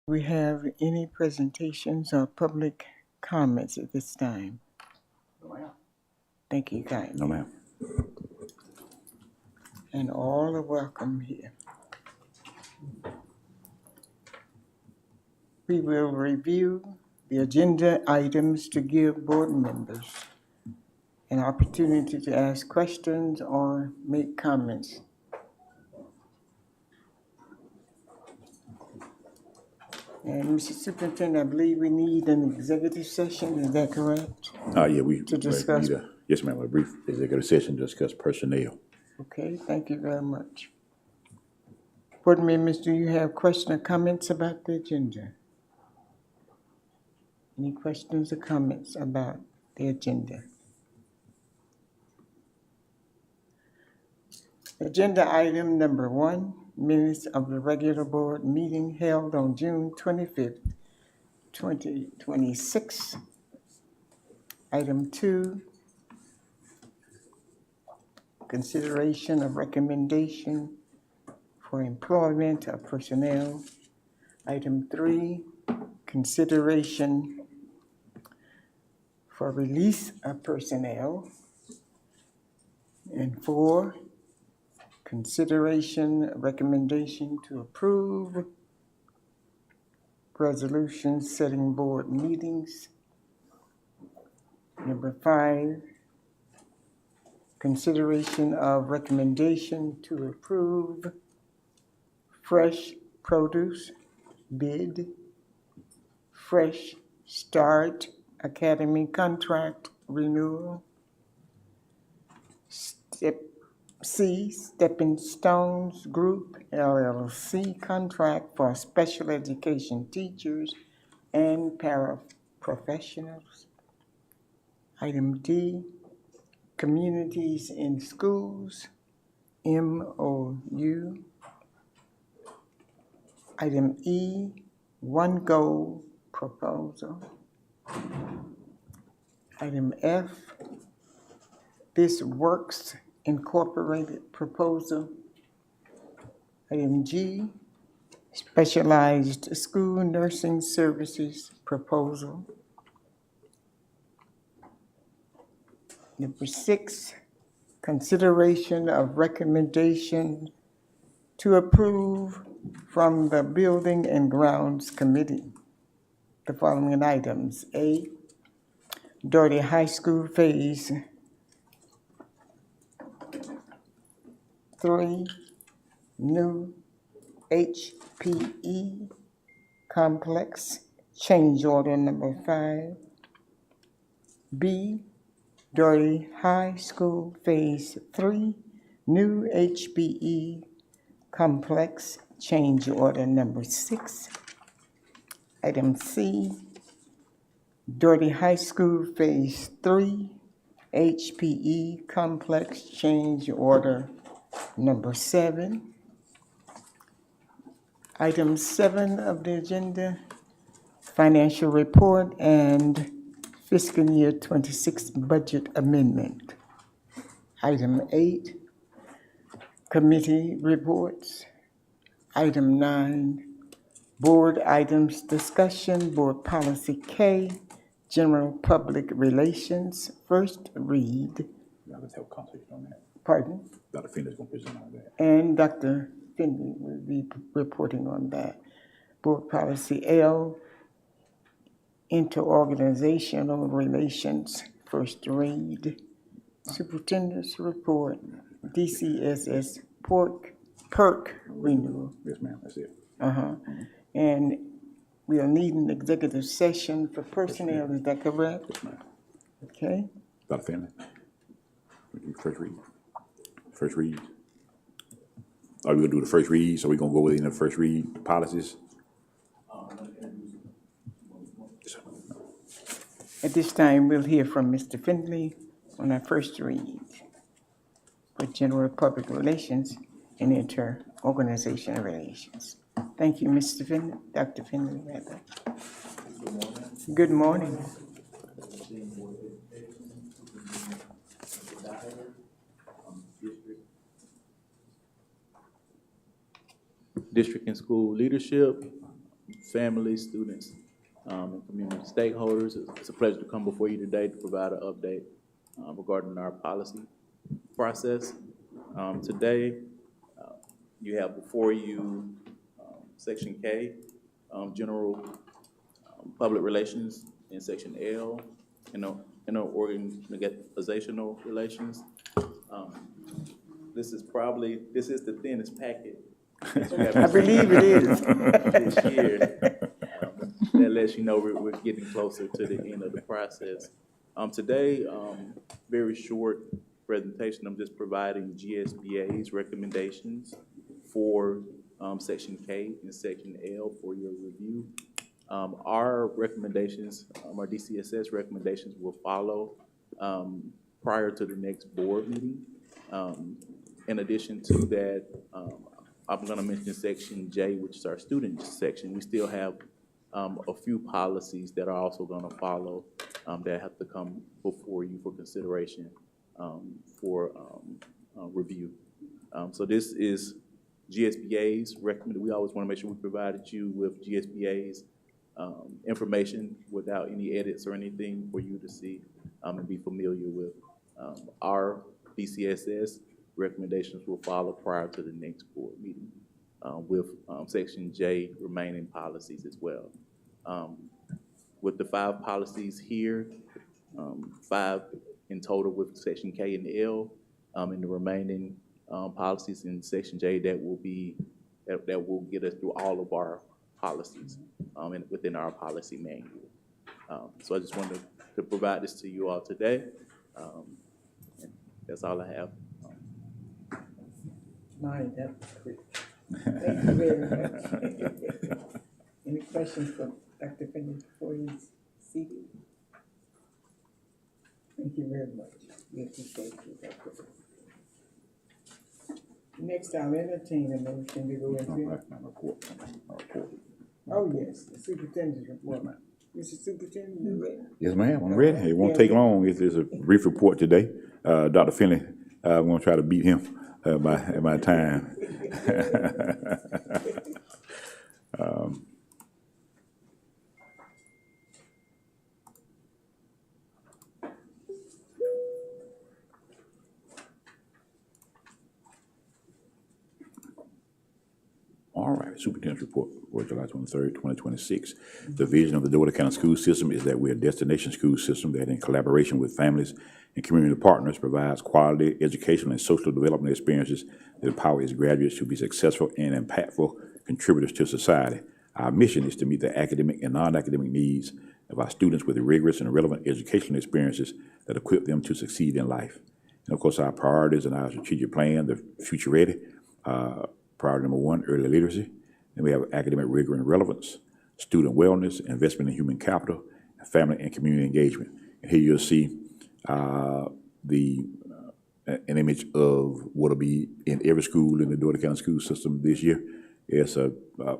We have any presentations or public comments at this time? Thank you, kindly. No, ma'am. And all are welcome here. We will review the agenda items to give board members an opportunity to ask questions or make comments. And Mr. Superintendent, I believe we need an executive session, is that correct? Yeah, To discuss. Yes, ma'am, a brief executive session to discuss personnel. Okay, thank you very much. Board members, do you have questions or comments about the agenda? Any questions or comments about the agenda? Agenda item number 1, minutes of the regular board meeting held on June 25th, 2026. Item 2, consideration of recommendation for employment of personnel. Item 3, consideration for release of personnel. And 4, consideration recommendation to approve resolution setting board meetings. Number 5, consideration of recommendation to approve fresh produce bid, Fresh Start Academy contract renewal. Step C, Stepping Stones Group LLC contract for special education teachers and paraprofessionals. Item D, Communities in Schools, MOU. Item E, One Goal proposal. Item F, This Works Incorporated proposal. Item G, Specialized School Nursing Services proposal. Number 6, consideration of recommendation to approve from the Building and Grounds Committee the following items. A, Dougherty High School Phase 3, new HPE complex, change order number 5. B, Dougherty High School Phase 3, new HPE complex, change order number 6. Item C, Dougherty High School Phase 3, HPE complex, change order number 7. Item 7 of the agenda, financial report and fiscal year 26 budget amendment. Item 8, committee reports. Item 9, board items discussion, board policy K, general public relations, first read. Let's have a conversation on that. Pardon? Dr. Finley's going to present on that. And Dr. Finley will be reporting on that. Board policy L, interorganizational relations, first read. Superintendent's report, DCSS perk renewal. Yes, ma'am, that's it. And we'll need an executive session for personnel, is that correct? Yes, ma'am. Okay. Dr. Finley, we do first read. First read. Are we going to do the first read? So we're going to go within the first read policies? At this time, we'll hear from Mr. Finley on our first read for general public relations and inter-organizational relations. Thank you, Mr. Finley, Dr. Finley, rather. Good morning. District and school leadership, families, students, and community stakeholders. It's a pleasure to come before you today to provide an update regarding our policy process. Today, you have before you Section K, General Public Relations, and Section L, Organizational Relations. This is the thinnest packet that you have I believe it is. this year. That lets you know we're getting closer to the end of the process. Today, very short presentation. I'm just providing GSBA's recommendations for Section K and Section L for your review. Our recommendations, our DCSS recommendations will follow prior to the next board meeting. In addition to that, I'm going to mention Section J, which is our student section. We still have a few policies that are also going to follow that have to come before you for consideration for review. So this is GSBA's recommended. We always want to make sure we provided you with GSBA's information without any edits or anything for you to see and be familiar with. Our BCSS recommendations will follow prior to the next board meeting with Section J remaining policies as well. With the 5 policies here, 5 in total with Section K and L, and the remaining policies in Section J that will get us through all of our policies and within our policy manual. So I just wanted to provide this to you all today. And that's all I have. Mine, that was quick. Thank you very much. Any questions for Dr. Finley before he's seated? Thank you very much. We appreciate you, Dr. Finley. Next, I'll entertain a motion to go into. Oh, yes, the superintendent's report. Mr. Superintendent, you ready? Yes, ma'am, I'm ready. It won't take long. It's a brief report today. Dr. Finley, I'm going to try to beat him at my time. All right, Superintendent's report for July 23rd, 2026. The vision of the Dougherty County School System is that we're a destination school system that, in collaboration with families and community partners, provides quality educational and social development experiences that empower its graduates to be successful and impactful contributors to society. Our mission is to meet the academic and non-academic needs of our students with rigorous and relevant educational experiences that equip them to succeed in life. And of course, our priorities and our strategic plan, the Future Ready, priority number 1, early literacy. Then we have academic rigor and relevance, student wellness, investment in human capital, family and community engagement. And here you'll see an image of what will be in every school in the Dougherty County School System this year. It's a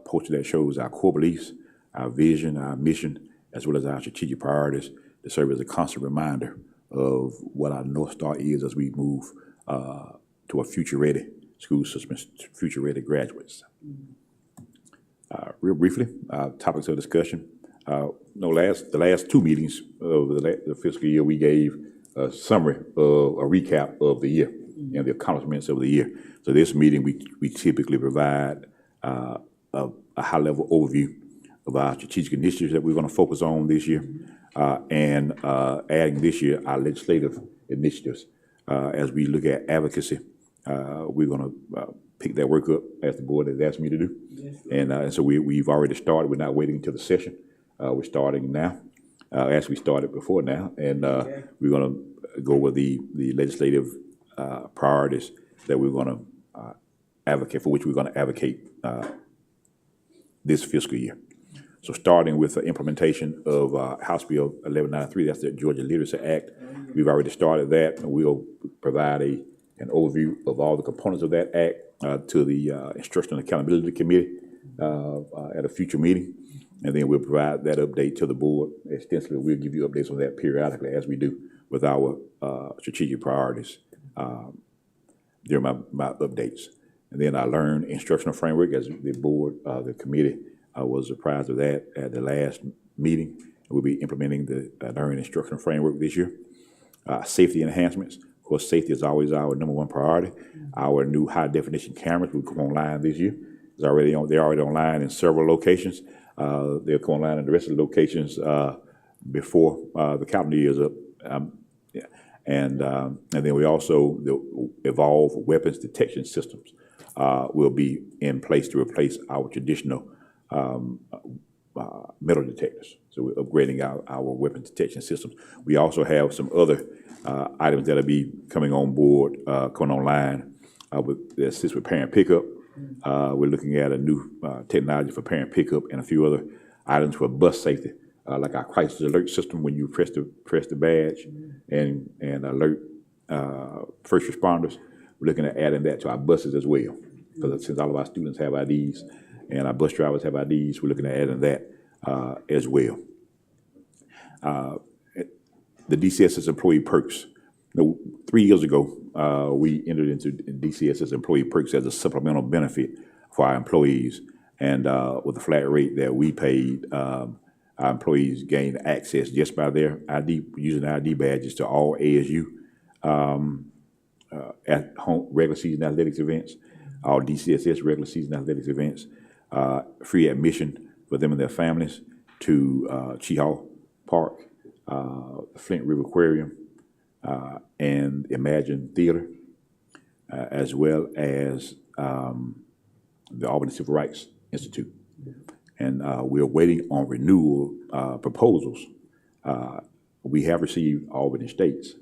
poster that shows our core beliefs, our vision, our mission, as well as our strategic priorities to serve as a constant reminder of what our North Star is as we move to a future-ready school system, future-ready graduates. Real briefly, topics of discussion. The last 2 meetings of the fiscal year, we gave a summary of a recap of the year and the accomplishments of the year. So this meeting, we typically provide a high-level overview of our strategic initiatives that we're going to focus on this year, and adding this year our legislative initiatives. As we look at advocacy, we're going to pick that work up as the board has asked me to do. Yes, and so we've already started. We're not waiting until the session. We're starting now, as we started before now, and we're going to go over the legislative priorities that we're going to advocate, for which we're going to advocate this fiscal year. So starting with the implementation of House Bill 1193, that's the Georgia Literacy Act. We've already started that, and we'll provide an overview of all the components of that act to the Instructional Accountability Committee at a future meeting. And then we'll provide that update to the board extensively. We'll give you updates on that periodically as we do with our strategic priorities during my updates. And then I learned instructional framework as the board, the committee was apprised of that at the last meeting. We'll be implementing the learning instructional framework this year. Safety enhancements. Of course, safety is always our number one priority. Our new high definition cameras will come online this year. They're already online in several locations. They'll come online in the rest of the locations before the calendar year is up. And then we also, the evolved weapons detection systems will be in place to replace our traditional metal detectors. So we're upgrading our weapons detection systems. We also have some other items that'll be coming on board, coming online with the assist with parent pickup. We're looking at a new technology for parent pickup and a few other items for bus safety, like our crisis alert system when you press the badge and alert first responders. We're looking at adding that to our buses as well, because since all of our students have IDs and our bus drivers have IDs, we're looking at adding that as well. The DCSS employee perks. 3 years ago, we entered into DCSS employee perks as a supplemental benefit for our employees, and with the flat rate that we paid, our employees gained access just by their ID, using their ID badges, to all ASU at home regular season athletics events, all DCSS regular season athletics events, free admission for them and their families to Cheehaw Park, Flint River Aquarium, and Imagine Theater, as well as the Albany Civil Rights Institute. And we're waiting on renewal proposals. We have received Albany State's,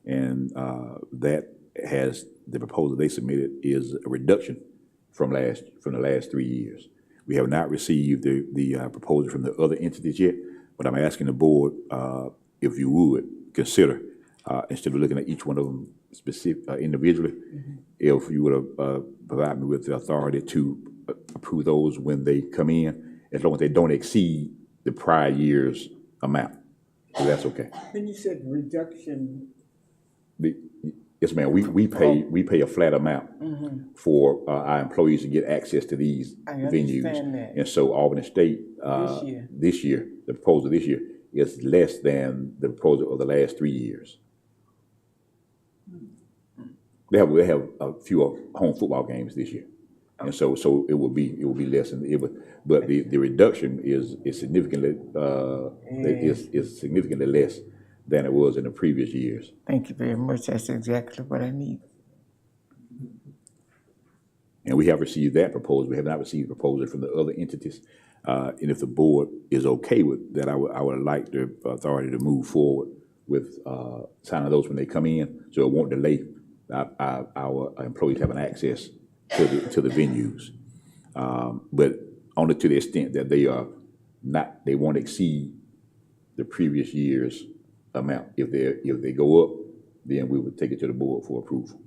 and that has, the proposal they submitted is a reduction from the last 3 years. We have not received the proposal from the other entities yet, but I'm asking the board if you would consider, instead of looking at each one of them individually, if you would provide me with the authority to approve those when they come in, as long as they don't exceed the prior year's amount. So that's okay. When you said reduction. Yes, ma'am. We pay a flat amount for our employees to get access to these venues. That. And so Albany State this year, the proposal this year is less than the proposal of the last 3 years. They have a few home football games this year, and so it will be less than it would, but the reduction is significantly is significantly less than it was in the previous years. Thank you very much. That's exactly what I need. And we have received that proposal. We have not received a proposal from the other entities. And if the board is okay with that, I would like the authority to move forward with signing those when they come in, so it won't delay our employees having access to the venues. But only to the extent that they won't exceed the previous year's amount. If they go up, then we would take it to the board for approval,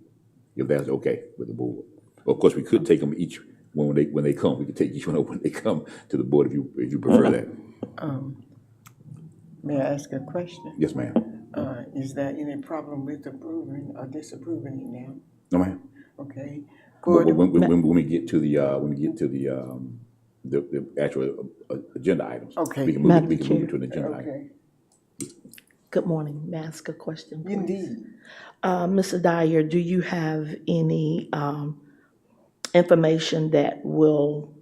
if that's okay with the board. Of course, we could take them each when they come. We could take each one up when they come to the board if you prefer that. May I ask a question? Yes, ma'am. Is there any problem with approving or disapproving it now? No, ma'am. Okay. When we get to the actual agenda items, okay, we can move it to an agenda item. Good morning. May I ask a question, please? Indeed. Mr. Dyer, do you have any information that will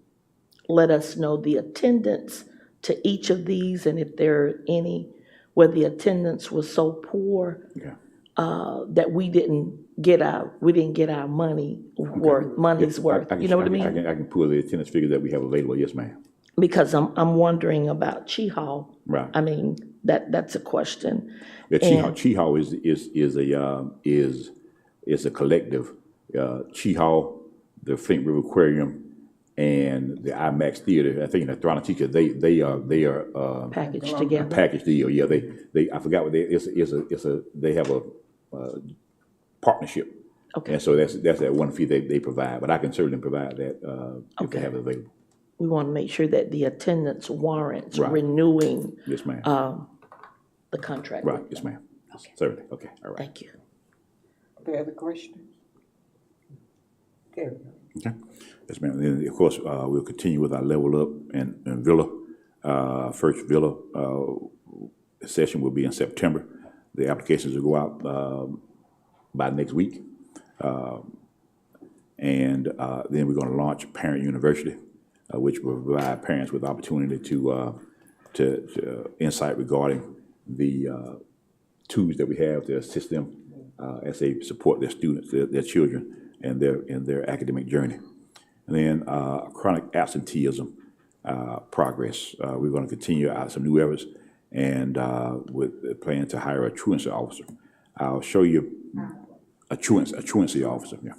let us know the attendance to each of these, and if there are any where the attendance was so poor that we didn't get our money's worth? You know what I mean? I can pull the attendance figures that we have available. Yes, ma'am. Because I'm wondering about Cheehaw. Right. I mean, that's a question. Yeah, Cheehaw is a collective. Cheehaw, the Flint River Aquarium, and the IMAX Theater. I think the Throna Teacher, they are packaged together. A package deal. Yeah, they I forgot what they have a partnership. Okay. And so that's that one fee they provide. But I can certainly provide that if they have it available. We want to make sure that the attendance warrants renewing. Yes, ma'am. The contract. Right. Yes, ma'am. Okay. Certainly. Okay. All right. Thank you. Any other questions? Okay. Yes, ma'am. And then, of course, we'll continue with our Level Up and Villa. First Villa session will be in September. The applications will go out by next week. And then we're going to launch Parent University, which will provide parents with opportunity to insight regarding the tools that we have to assist them as they support their students, their children, and their academic journey. And then chronic absenteeism progress. We're going to continue out some new efforts, and with a plan to hire a truancy officer. I'll show you a truancy officer. Yeah.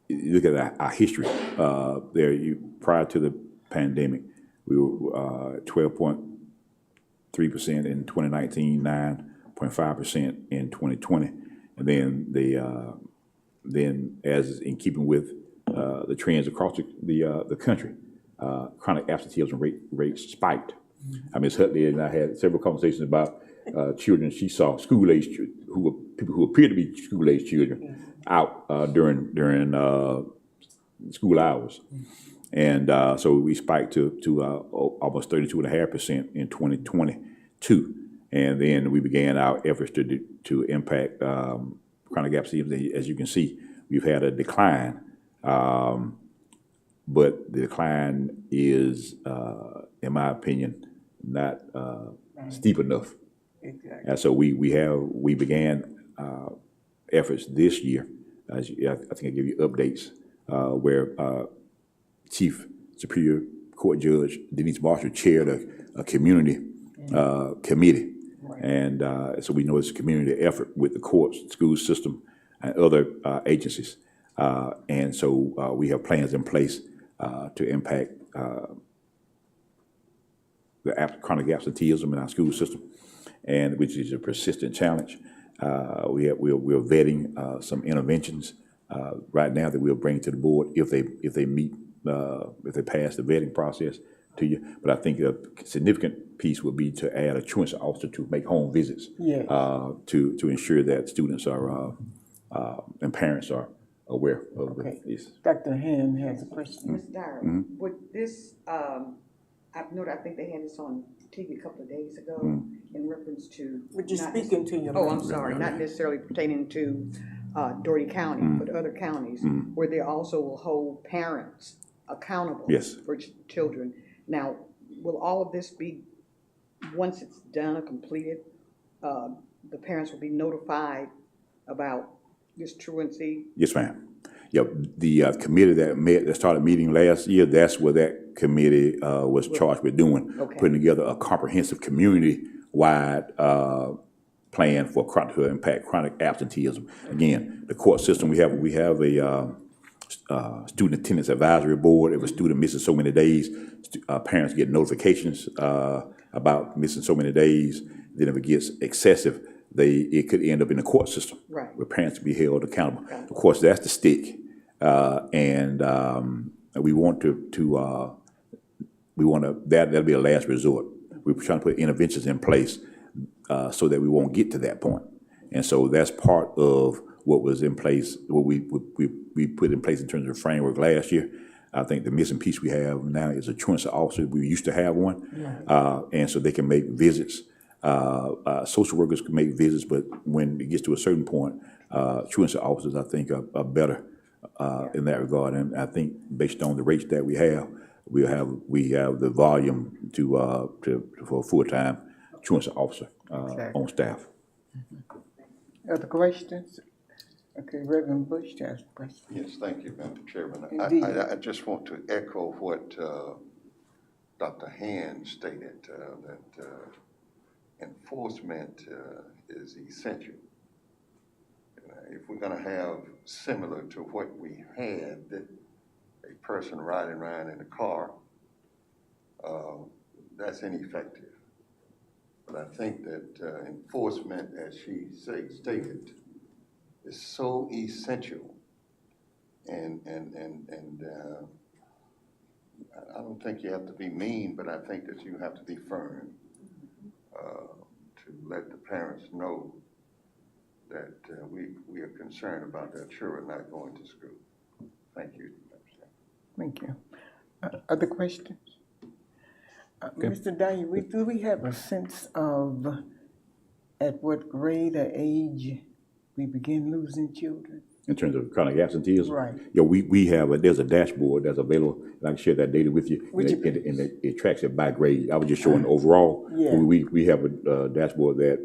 You look at our history. Prior to the pandemic, we were 12.3% in 2019, 9.5% in 2020, and then as in keeping with the trends across the country, chronic absenteeism rates spiked. Ms. Hutley and I had several conversations about children she saw, school-age people who appear to be school-age children out during school hours. And so we spiked to almost 32.5% in 2022. And then we began our efforts to impact chronic absenteeism. As you can see, we've had a decline, but the decline is, in my opinion, not steep enough. Exactly. And so we began efforts this year. I think I give you updates where Chief Superior Court Judge Denise Marshall chaired a community committee. Right. And so we know it's a community effort with the courts, school system, and other agencies. And so we have plans in place to impact the chronic absenteeism in our school system, and which is a persistent challenge. We're vetting some interventions right now that we'll bring to the board if they pass the vetting process to you. But I think a significant piece would be to add a truancy officer to make home visits. Yes. To ensure that students are and parents are aware of this. Dr. Hand has a question. Ms. Dyer, would this, I've noted, I think they had this on TV a couple of days ago in reference to. Would you speak into your Oh, I'm sorry, not necessarily pertaining to Dougherty County, but other counties, where they also will hold parents accountable for children. Now, will all of this be, once it's done or completed, the parents will be notified about this truancy? Yes, ma'am. Yep. The committee that started meeting last year, that's what that committee was charged with doing, putting together a comprehensive community-wide plan to impact chronic absenteeism. Again, the court system, we have a student attendance advisory board. If a student misses so many days, parents get notifications about missing so many days. Then if it gets excessive, it could end up in the court system, where parents be held accountable. Of course, that's the stick, and we want that'll be a last resort. We're trying to put interventions in place so that we won't get to that point. And so that's part of what was in place, what we put in place in terms of framework last year. I think the missing piece we have now is a truancy officer. We used to have one, and so they can make visits. Social workers can make visits, but when it gets to a certain point, truancy officers, I think, are better in that regard. And I think based on the rates that we have the volume for a full-time truancy officer on staff. Other questions? Okay, Reverend Bush has a question. Yes, thank you, Madam Chairman. I just want to echo what Dr. Hand stated, that enforcement is essential. If we're going to have similar to what we had, a person riding around in a car, that's ineffective. But I think that enforcement, as she stated, is so essential, and I don't think you have to be mean, but I think that you have to be firm to let the parents know that we are concerned about their children not going to school. Thank you. Thank you. Other questions? Mr. Dyer, do we have a sense of at what grade or age we begin losing children? In terms of chronic absenteeism? Right. Yeah, we have, there's a dashboard that's available, and I can share that data with you. Would you And it tracks it by grade. I was just showing overall. Yeah. We have a dashboard that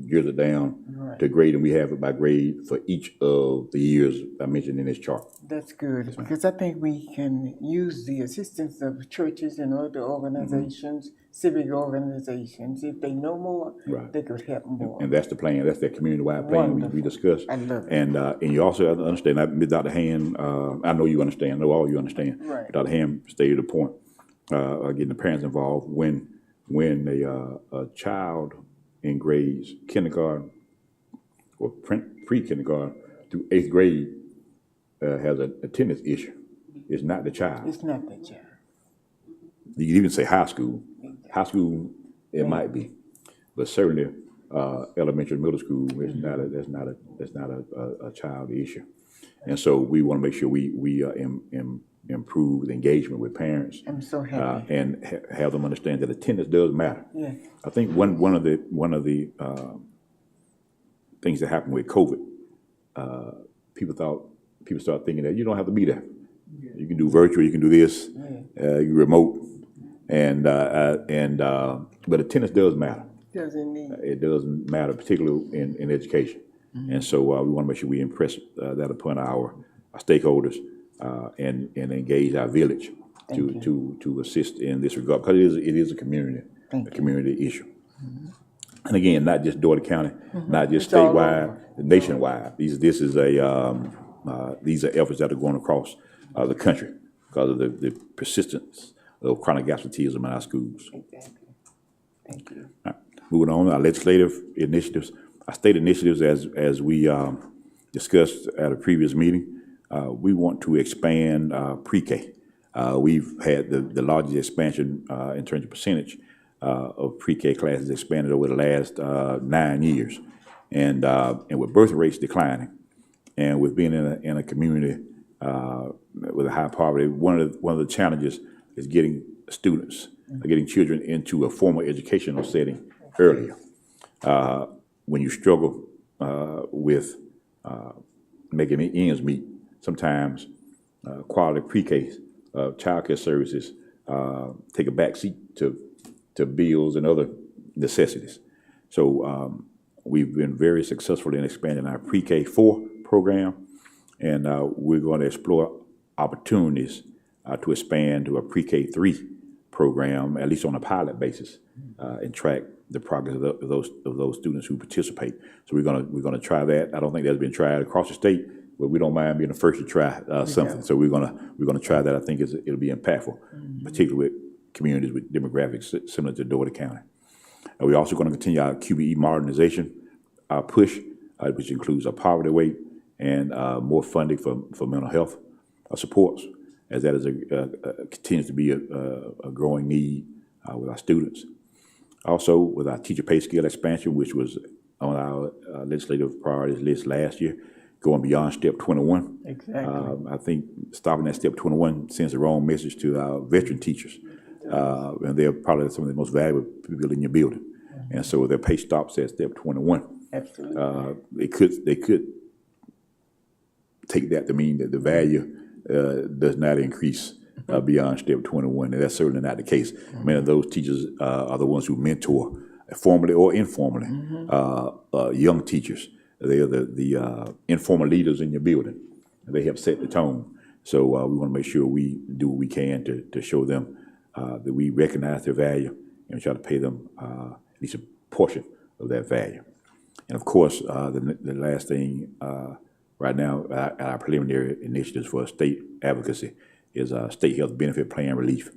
gears it down Right. to grade, and we have it by grade for each of the years I mentioned in this chart. That's good, because I think we can use the assistance of churches and other organizations, civic organizations. If they know more, Right. they could help more. And that's the plan. That's that community-wide plan we Wonderful. discussed. I love it. And you also have to understand, Dr. Hand, I know you understand, I know all you understand. Right. Dr. Hand stated a point, getting the parents involved. When a child in grades kindergarten or pre-kindergarten through 8th grade has an attendance issue, it's not the child. It's not that child. You can even say high school. High school, it might be, but certainly elementary, middle school is that's not a child issue. And so we want to make sure we improve the engagement with parents. I'm so happy. And have them understand that attendance does matter. Yeah. I think one of the things that happened with COVID, people started thinking that you don't have to be there. You can do virtual, you can do this, you remote, but attendance does matter. Doesn't need. It doesn't matter, particularly in education. And so we want to make sure we impress that upon our stakeholders and engage our village to assist in this regard, because it is a community issue. And again, not just Dougherty County, not just It's all statewide, nationwide. These are efforts that are going across the country because of the persistence of chronic absenteeism in our schools. Exactly. Thank you. All right. Moving on, our legislative initiatives, our state initiatives, as we discussed at a previous meeting, we want to expand pre-K. We've had the largest expansion in terms of percentage of pre-K classes expanded over the last 9 years, and with birth rates declining, and with being in a community with a high poverty, one of the challenges is getting students, getting children into a formal educational setting earlier. When you struggle with making ends meet, sometimes quality pre-K childcare services take a back seat to bills and other necessities. So we've been very successful in expanding our pre-K 4 program, and we're going to explore opportunities to expand to a pre-K 3 program, at least on a pilot basis, and track the progress of those students who participate. So we're gonna try that. I don't think that's been tried across the state, but we don't mind being the first to try something. So we're gonna try that. I think it'll be impactful, particularly with communities with demographics similar to Dougherty County. And we're also going to continue our QBE modernization push, which includes a poverty rate and more funding for mental health supports, as that is continues to be a growing need with our students. Also, with our teacher pay scale expansion, which was on our legislative priorities list last year, going beyond step 21. Exactly. I think stopping at step 21 sends the wrong message to our veteran teachers. And they're probably some of the most valuable people in your building. And so their pay stops at step 21. Absolutely. They could take that to mean that the value does not increase beyond step 21, and that's certainly not the case. Many of those teachers are the ones who mentor, formally or informally, young teachers. They are the informal leaders in your building. They have set the tone. So we want to make sure we do what we can to show them that we recognize their value and try to pay them at least a portion of that value. And of course, the last thing right now, our preliminary initiatives for state advocacy is state health benefit plan relief.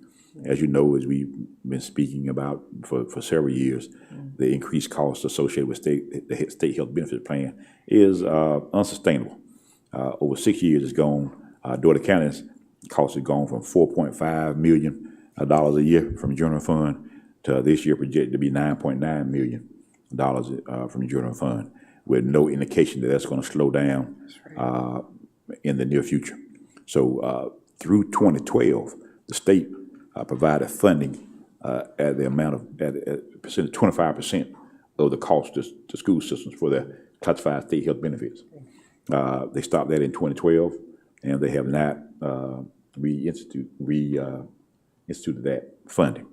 As you know, as we've been speaking about for several years, the increased costs associated with the state health benefit plan is unsustainable. Over 6 years, it's gone. Dougherty County's costs have gone from $4.5 million a year from general fund to this year projected to be $9.9 million from general fund, with no indication that that's going to slow down in the near future. So through 2012, the state provided funding at the amount of at 25% of the cost to school systems for their classified state health benefits. They stopped that in 2012, and they have not reinstituted that funding.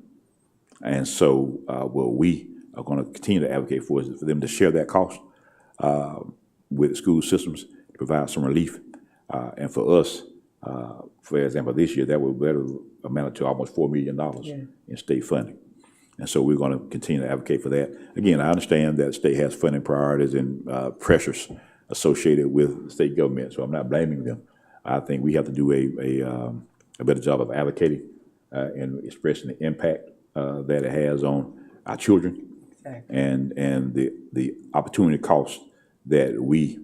And so what we are going to continue to advocate for is for them to share that cost with school systems to provide some relief. And for us, for example, this year, that would amount to almost $4 million in state funding. And so we're going to continue to advocate for that. Again, I understand that the state has funding priorities and pressures associated with the state government, so I'm not blaming them. I think we have to do a better job of advocating and expressing the impact that it has on our children. Exactly. and the opportunity cost that we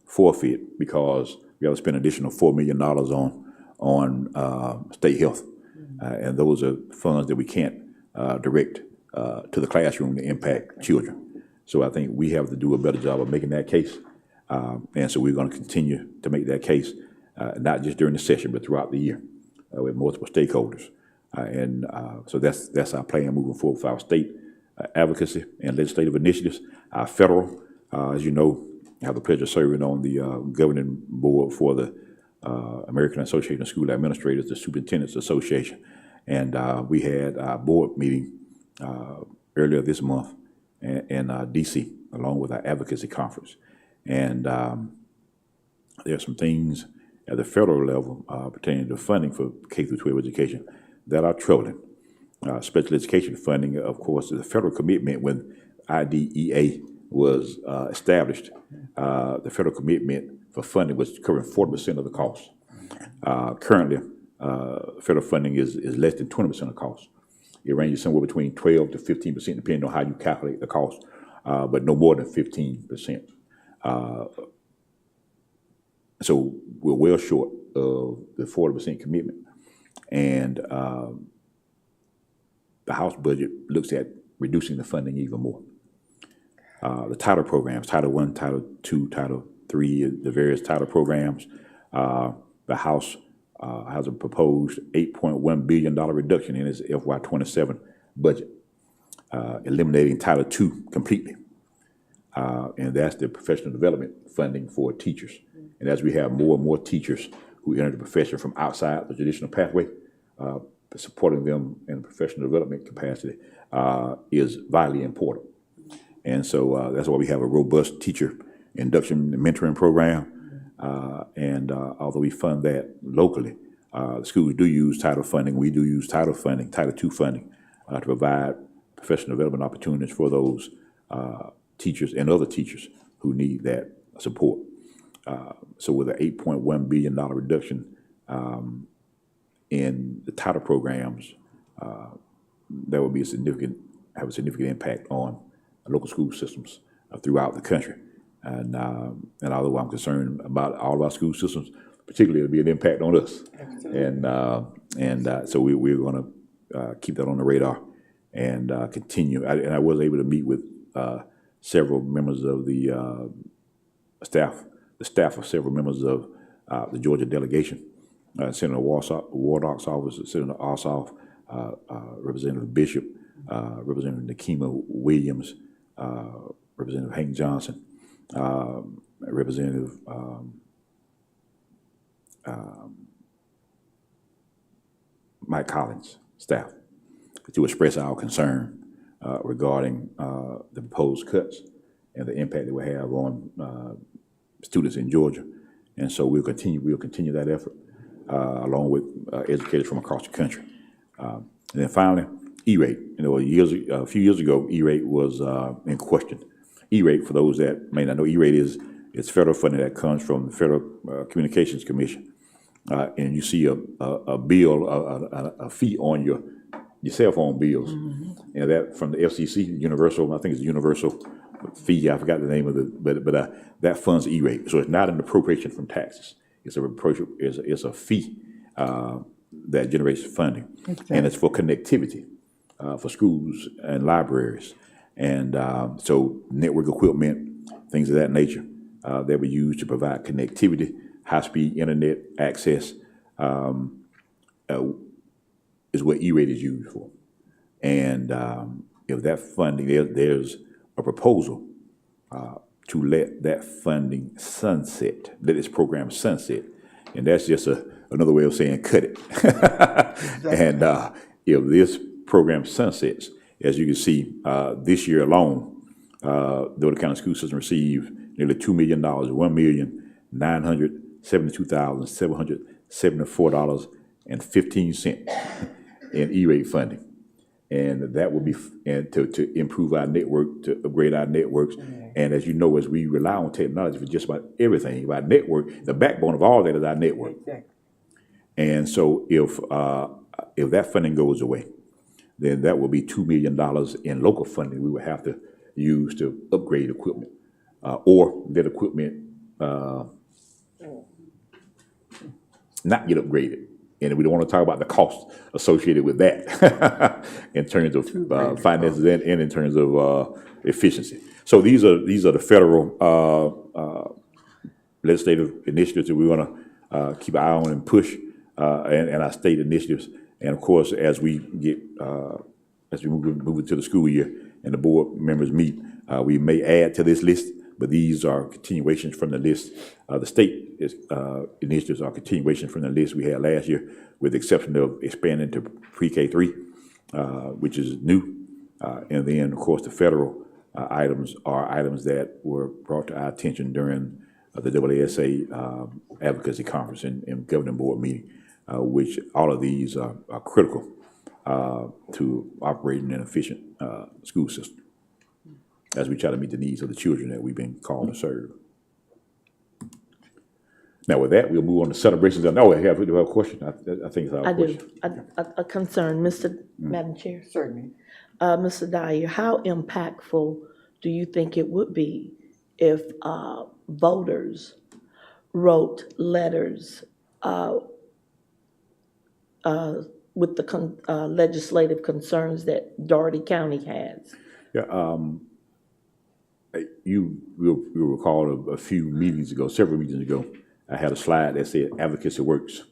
forfeit because we have to spend an additional $4 million on state health. And those are funds that we can't direct to the classroom to impact children. So I think we have to do a better job of making that case. And so we're going to continue to make that case, not just during the session, but throughout the year with multiple stakeholders. So that's our plan moving forward for our state advocacy and legislative initiatives. Our federal, as you know, I have the pleasure of serving on the governing board for the American Association of School Administrators, the Superintendents Association. And we had our board meeting earlier this month in D.C., along with our advocacy conference. And there are some things at the federal level pertaining to funding for K through 12 education that are troubling. Special education funding, of course, is a federal commitment. When IDEA was established, the federal commitment for funding was covering 40% of the cost. Currently, federal funding is less than 20% of the cost. It ranges somewhere between 12 to 15%, depending on how you calculate the cost, but no more than 15%. So we're well short of the 40% commitment. And the House budget looks at reducing the funding even more. The title programs, Title I, Title II, Title III, the various title programs, the House has a proposed $8.1 billion reduction in its FY27 budget, eliminating Title II completely. And that's the professional development funding for teachers. And as we have more and more teachers who enter the profession from outside the traditional pathway, supporting them in a professional development capacity is vitally important. And so that's why we have a robust teacher induction and mentoring program. And although we fund that locally, the schools do use title funding. We do use title funding, Title II funding, to provide professional development opportunities for those teachers and other teachers who need that support. So with an $8.1 billion reduction in the title programs, that would be have a significant impact on local school systems throughout the country. And although I'm concerned about all of our school systems, particularly it'll be an impact on us. And so we're going to keep that on the radar and continue. And I was able to meet with several members of the staff of several members of the Georgia delegation, Senator Warnock's office, Senator Ossoff, Representative Bishop, Representative Nakima Williams, Representative Hank Johnson, Representative Mike Collins' staff, to express our concern regarding the proposed cuts and the impact it will have on students in Georgia. And so we'll continue that effort along with educators from across the country. And then finally, E-rate. A few years ago, E-rate was in question. E-rate, for those that may not know, E-rate is federal funding that comes from the Federal Communications Commission. And you see a bill, a fee on your cell phone bills. Mm-hmm. And that from the FCC, universal, I think it's a universal fee. I forgot the name of it, but that funds E-rate. So it's not an appropriation from taxes. It's a fee that generates funding. Exactly. And it's for connectivity for schools and libraries. And so network equipment, things of that nature that we use to provide connectivity, high-speed internet access is what E-rate is used for. And if that funding, there's a proposal to let that funding sunset, let this program sunset. And that's just another way of saying cut it. And if this program sunsets, as you can see, this year alone, Dougherty County School System received nearly $2 million, $1,972,774.15 in E-rate funding. And that will be to improve our network, to upgrade our networks. And as you know, as we rely on technology for just about everything, our network, the backbone of all that is our network. Exactly. And so if that funding goes away, then that will be $2 million in local funding we will have to use to upgrade equipment, or that equipment not get upgraded. And we don't want to talk about the cost associated with that in terms of finances and in terms of efficiency. So these are the federal legislative initiatives that we're going to keep an eye on and push, and our state initiatives. And of course, as we get as we move into the school year and the board members meet, we may add to this list, but these are continuations from the list. The state initiatives are continuations from the list we had last year, with the exception of expanding to pre-K3, which is new. And then, of course, the federal items are items that were brought to our attention during the AASA Advocacy Conference and Governing Board meeting, which all of these are critical to operating an efficient school system as we try to meet the needs of the children that we've been called to serve. Now, with that, we'll move on to celebrations. Oh, I have a question. I think it's our question. A concern, Madam Chair. Certainly. Mr. Dyer, how impactful do you think it would be if voters wrote letters with the legislative concerns that Dougherty County has? Yeah, you'll recall a few meetings ago, several meetings ago, I had a slide that said advocacy works.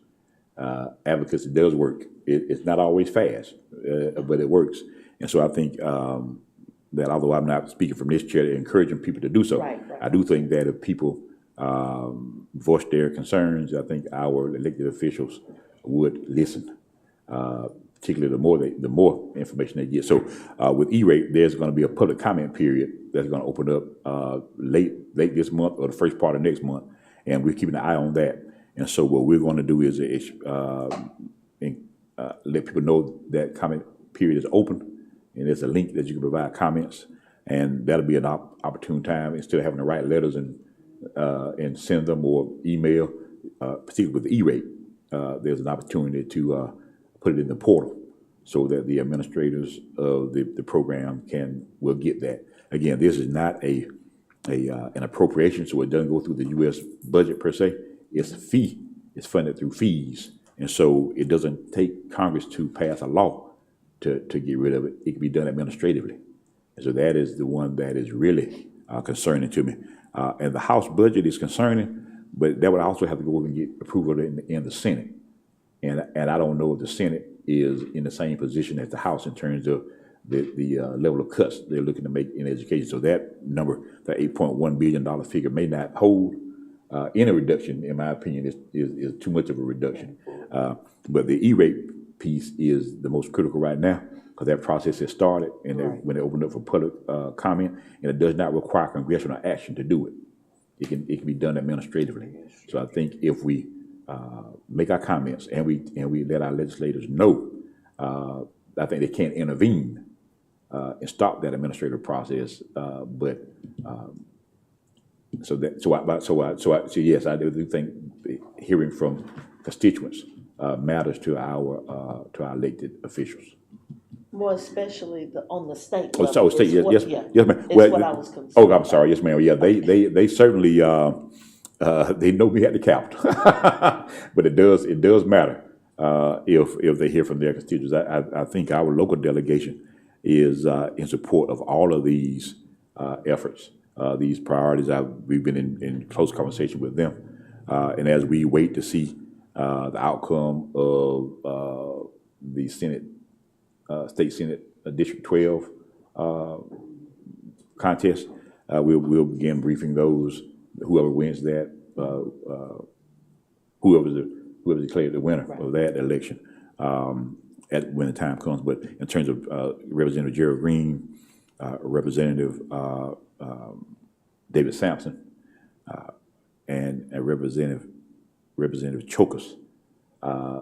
Advocacy does work. It's not always fast, but it works. And so I think that although I'm not speaking from this chair, encouraging people to do so, Right. I do think that if people voice their concerns, I think our elected officials would listen. Particularly the more information they get. So with E-rate, there's going to be a public comment period that's going to open up late this month or the first part of next month, and we're keeping an eye on that. And so what we're going to do is let people know that comment period is open, and there's a link that you can provide comments, and that'll be an opportune time instead of having to write letters and send them or email, particularly with E-rate. There's an opportunity to put it in the portal so that the administrators of the program will get that. Again, this is not an appropriation, so it doesn't go through the U.S. budget per se. It's a fee. It's funded through fees. And so it doesn't take Congress to pass a law to get rid of it. It can be done administratively. And so that is the one that is really concerning to me. And the House budget is concerning, but that would also have to go over and get approval in the Senate. And I don't know if the Senate is in the same position as the House in terms of the level of cuts they're looking to make in education. So that number, that $8.1 billion figure, may not hold any reduction. In my opinion, is too much of a reduction. But the E-rate piece is the most critical right now, because that process has started, and when they open up for public comment, and it does not require congressional action to do it. It can be done administratively. So I think if we make our comments and we let our legislators know, I think they can't intervene and stop that administrative process. So yes, I do think hearing from constituents matters to our elected officials. More especially on the state Oh, level. so state, yes, ma'am. Is what I was concerned I'm about. sorry, yes, ma'am. Yeah, they certainly they know me at the Capitol, but it does matter if they hear from their constituents. I think our local delegation is in support of all of these efforts, these priorities. We've been in close conversation with them, and as we wait to see the outcome of the Senate, State Senate District 12 contest. We'll begin briefing those, whoever wins that, whoever declared the winner of that election when the time comes. But in terms of Representative Gerald Green, Representative David Sampson, and Representative Chokus,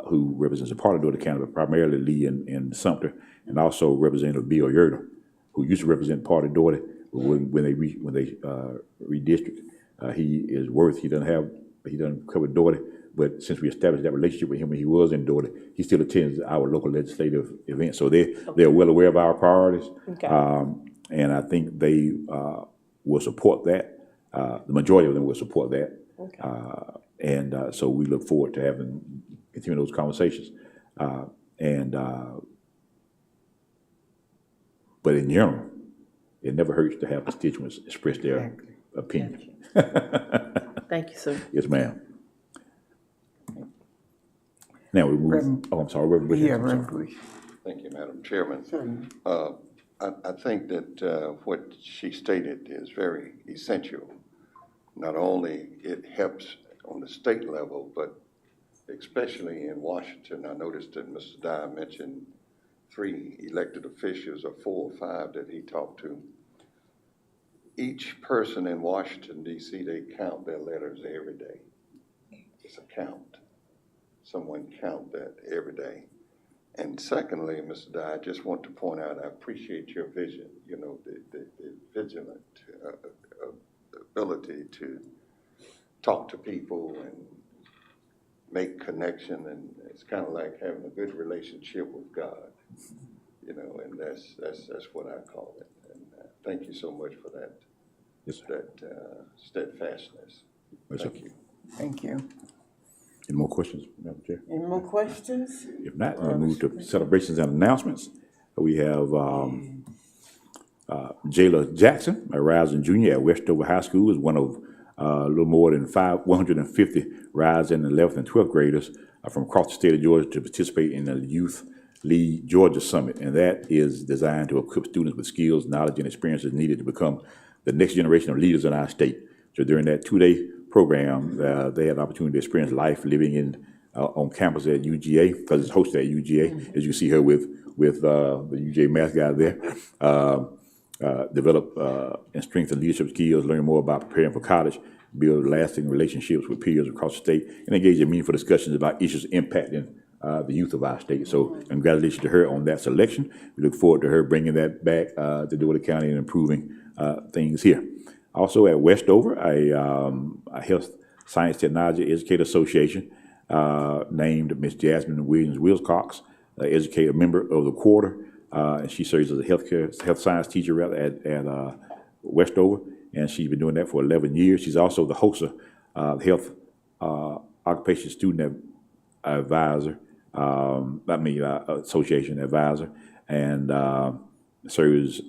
who represents a part of Dougherty County, but primarily Lee and Sumter, and also Representative Bill Yerter, who used to represent part of Dougherty. When they redistrict, he doesn't cover Dougherty, but since we established that relationship with him when he was in Dougherty, he still attends our local legislative events. So they're well aware of our priorities, Okay. And I think they will support that. The majority of them will support that, and so we look forward to continuing those conversations. But in general, it never hurts to have constituents express their opinion. Thank you, sir. Yes, ma'am. Now we move. I'm sorry, Reverend Bush. Yeah, Reverend Bush. Thank you, Madam Chairman. Certainly. I think that what she stated is very essential. Not only it helps on the state level, but especially in Washington. I noticed that Mr. Dye mentioned 3 elected officials or 4 or 5 that he talked to. Each person in Washington, D.C., they count their letters every day. It's a count. Someone count that every day. And secondly, Mr. Dye, I just want to point out, I appreciate your vision, the vigilant ability to talk to people and make connection, and it's kind of like having a good relationship with God, and that's what I call it. And thank you so much for that. Yes, sir. That steadfastness. Yes, Thank sir. you. Thank you. Any more questions, Madam Chair? Any more questions? If not, we'll move to celebrations and announcements. We have Jayla Jackson, a rising junior at Westover High School, is one of a little more than 150 rising 11th and 12th graders from across the state of Georgia to participate in the Youth Lead Georgia Summit, and that is designed to equip students with skills, knowledge, and experiences needed to become the next generation of leaders in our state. So during that 2-day program, they had an opportunity to experience life living on campus at UGA, because it's hosted at UGA, as you see her with the UGA math guy there. Develop and strengthen leadership skills, learn more about preparing for college, build lasting relationships with peers across the state, and engage in meaningful discussions about issues impacting the youth of our state. So congratulations to her on that selection. We look forward to her bringing that back to Dougherty County and improving things here. Also at Westover, a Health Science Technology Educator Association named Ms. Jasmine Williams-Wilcox, educator member of the quarter. And she serves as a health science teacher at Westover, and she's been doing that for 11 years. She's also the host of Health Occupation Student Advisor, Association Advisor, and serves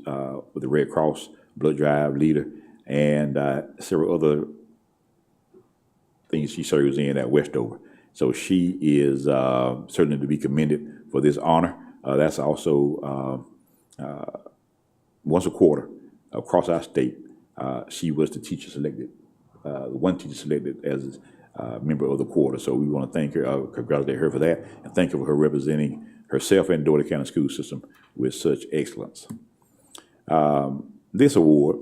with the Red Cross Blood Drive leader, and several other things she serves in at Westover. So she is certainly to be commended for this honor. That's also once a quarter across our state. She was the teacher selected, one teacher selected as a member of the quarter. So we want to thank her, congratulate her for that, and thank her for her representing herself and Dougherty County school system with such excellence. This award,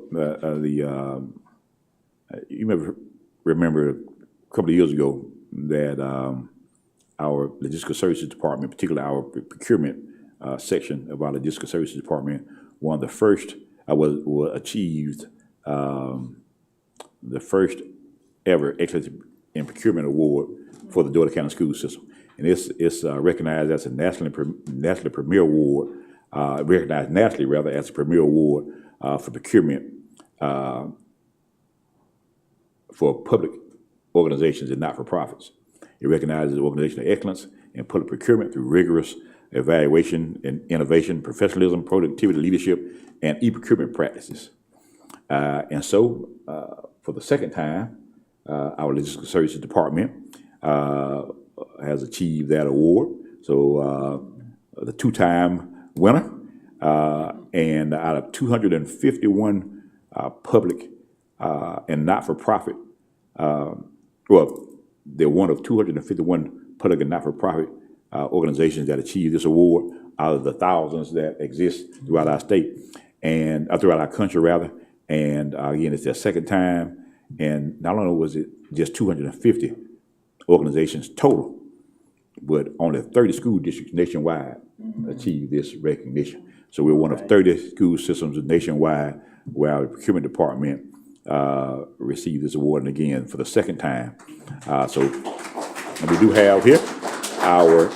you may remember a couple of years ago that our logistical services department, particularly our procurement section of our logistical services department, one of the first achieved the first ever excellence in procurement award for the Dougherty County school system, and it's recognized as a nationally premier award, recognized nationally rather as a premier award for procurement for public organizations and not-for-profits. It recognizes organizational excellence in public procurement through rigorous evaluation and innovation, professionalism, productivity, leadership, and e-procurement practices. And so, for the second time, our logistical services department has achieved that award. So the two-time winner, and out of 251 public and not-for-profit, well, they're one of 251 public and not-for-profit organizations that achieved this award out of the thousands that exist throughout our state and throughout our country, rather. And again, it's their second time. And not only was it just 250 organizations total, but only 30 school districts nationwide achieved this recognition. So we're one of 30 school systems nationwide where our procurement department received this award, and again, for the second time. So we do have here our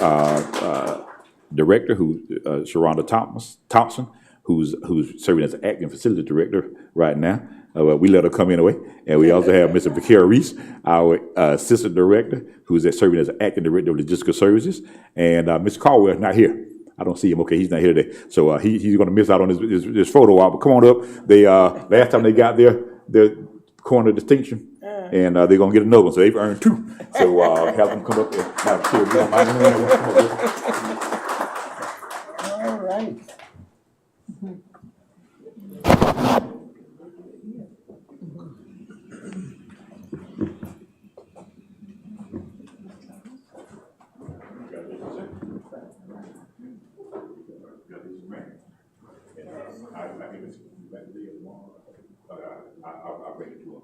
director, Sharonda Thompson, who's serving as acting facility director right now. We let her come in anyway. And we also have Mr. Vaquera Reese, our assistant director, who's serving as acting director of logistical services. And Mr. Caldwell is not here. I don't see him. Okay, he's not here today. So he's going to miss out on this photo op. But come on up. They last time they got their corner distinction, and they're going to get another one. So they've earned two. So have them come up there. Now, sure, you don't mind anyone come up there? All right. I'll bring it to him.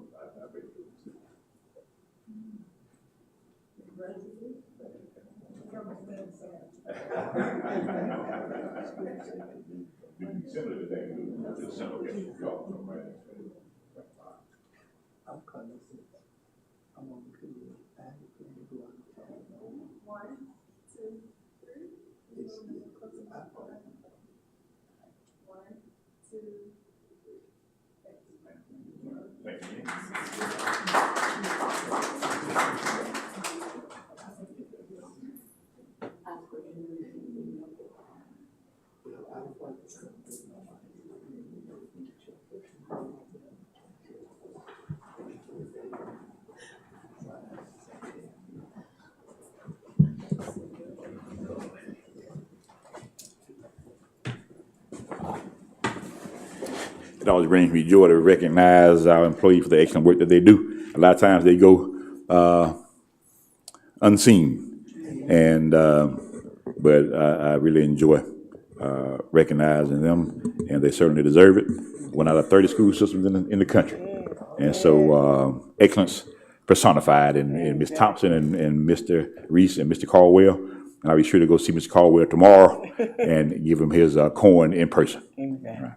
It always brings me joy to recognize our employees for the excellent work that they do. A lot of times they go unseen, and but I really enjoy recognizing them, and they certainly deserve it. One out of 30 school systems in the country, and so excellence personified in Ms. Thompson and Mr. Reese and Mr. Caldwell. And I'll be sure to go see Mr. Caldwell tomorrow and give him his coin in person. Exactly.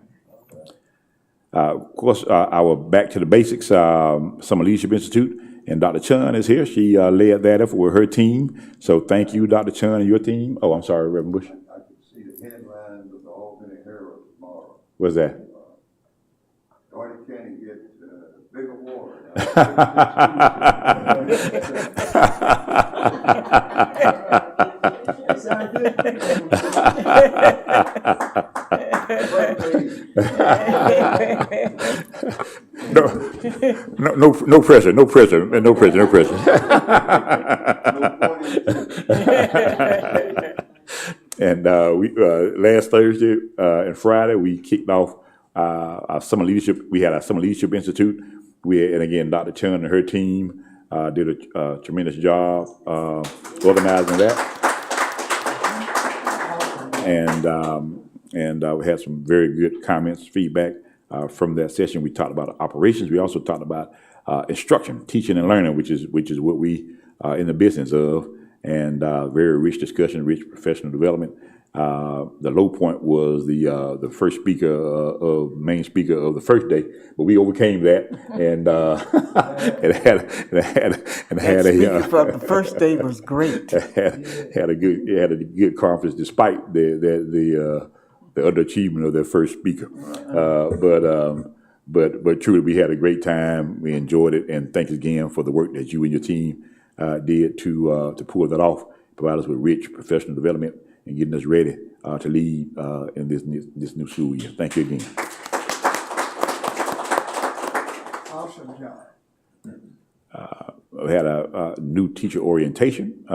Of course, our Back to the Basics Summer Leadership Institute, and Dr. Chun is here. She led that effort with her team. So thank you, Dr. Chun, and your team. Oh, I'm sorry, Reverend Bush. I can see the headlines of the Albany Herald tomorrow. What's that? Dougherty County gets a big award. No pressure, no pressure, no pressure, no pressure. And we last Thursday and Friday we kicked off our summer leadership. We had our Summer Leadership Institute. And again, Dr. Chun and her team did a tremendous job organizing that. And we had some very good comments, feedback from that session. We talked about operations. We also talked about instruction, teaching and learning, which is what we are in the business of, and very rich discussion, rich professional development. The low point was the first speaker main speaker of the first day, but we overcame that and had a for the first day was great. had a good conference despite the underachievement of their first speaker. But truly we had a great time. We enjoyed it, and thanks again for the work that you and your team did to pull that off, provide us with rich professional development and getting us ready to lead in this new school year. Thank you again. Awesome job. We had a new teacher orientation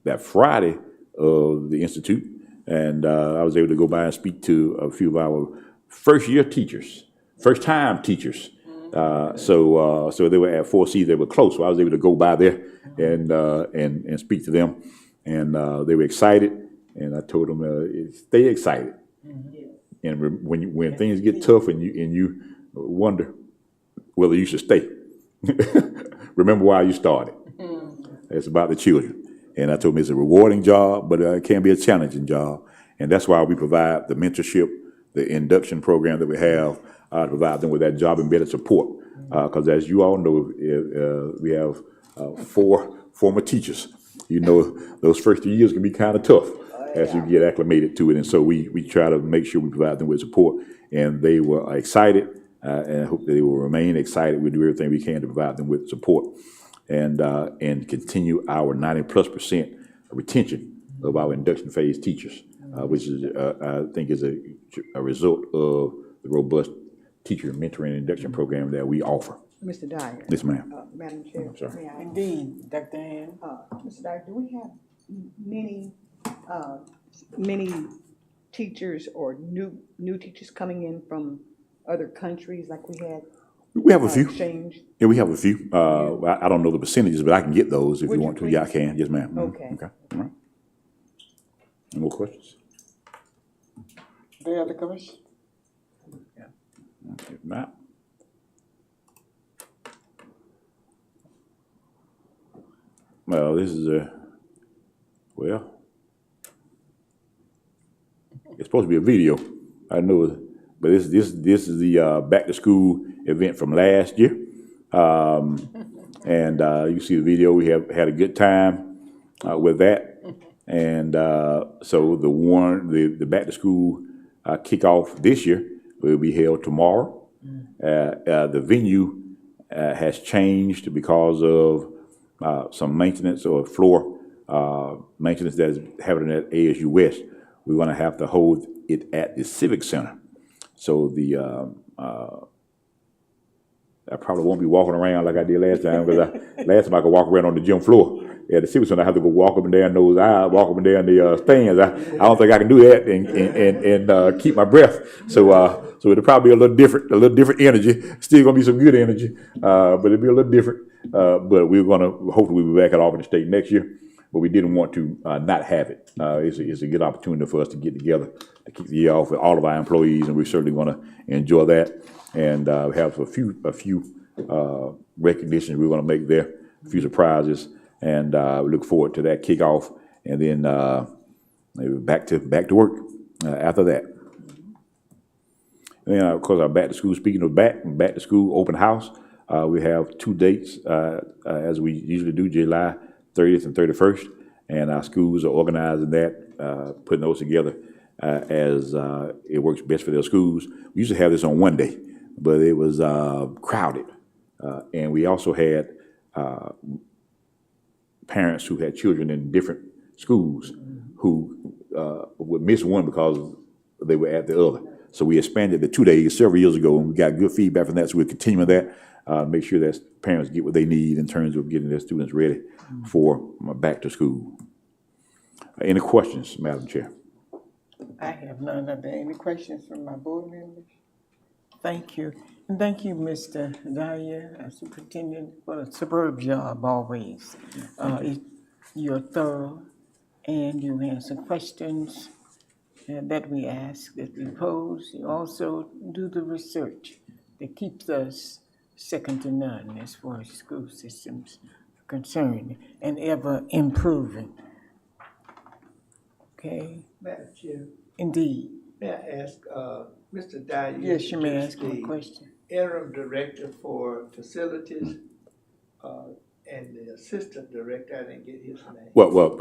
that Friday of the Institute, and I was able to go by and speak to a few of our first-year teachers, first-time teachers. So they were at 4C, they were close, so I was able to go by there and speak to them, and they were excited, and I told them, stay excited. And when things get tough and you wonder whether you should stay, remember why you started. It's about the children. And I told them it's a rewarding job, but it can be a challenging job. And that's why we provide the mentorship, the induction program that we have, to provide them with that job embedded support. Because as you all know, we have 4 former teachers. You know, those first 3 years can be kind of tough as you get acclimated to it. And so we try to make sure we provide them with support. And they were excited, and I hope that they will remain excited. We do everything we can to provide them with support and continue our 90+% retention of our induction phase teachers, which is, I think, is a result of the robust teacher mentoring and induction program that we offer. Mr. Dyer. Yes, ma'am. Madam Chair. I'm sorry. May I? Indeed, Dr. Ann. Mr. Dyer, do we have many teachers or new teachers coming in from other countries like we had? We have a few. Exchange? Yeah, we have a few. I don't know the percentages, but I can get those if Would you you want to. Yeah, I please? can. Yes, ma'am. Okay. Okay. All right. Any more questions? Any other questions? If not, well, this is it's supposed to be a video. I know, but this is the back to school event from last year, and you see the video. We have had a good time with that, and so the back to school kickoff this year will be held tomorrow. The venue has changed because of some maintenance or floor maintenance that is happening at ASU West. We're going to have to hold it at the Civic Center. So I probably won't be walking around like I did last time, because last time I could walk around on the gym floor. At the Civic Center, I have to go walk up and down those aisles, walk up and down the stands. I don't think I can do that and keep my breath. So it'll probably be a little different energy. Still gonna be some good energy, but it'll be a little different. But we're gonna hopefully we'll be back at Albany State next year. But we didn't want to not have it. It's a good opportunity for us to get together to kick the year off with all of our employees, and we certainly want to enjoy that. And we have a few recognitions we're going to make there, a few surprises, and we look forward to that kickoff, and then maybe back to work after that. And then, of course, our back to school. Speaking of back to school open house, we have 2 dates as we usually do, July 30th and 31st, and our schools are organizing that, putting those together as it works best for their schools. We used to have this on one day, but it was crowded, and we also had parents who had children in different schools who would miss one because they were at the other. So we expanded the 2 days several years ago, and we got good feedback from that, so we're continuing that. Make sure that parents get what they need in terms of getting their students ready for back to school. Any questions, Madam Chair? I have none. Are there any questions from my board members? Thank you. And thank you, Mr. Dyer, Superintendent, for a superb job always. You're thorough, and you answer questions that we ask, that we pose. You also do the research that keeps us second to none as far as school systems are concerned, and ever improving. Okay? Madam Chair, Indeed. may I ask, Mr. Dyer? Yes, you may ask introduced him a the question. Interim Director for Facilities, and the Assistant Director, I didn't get his name. Well,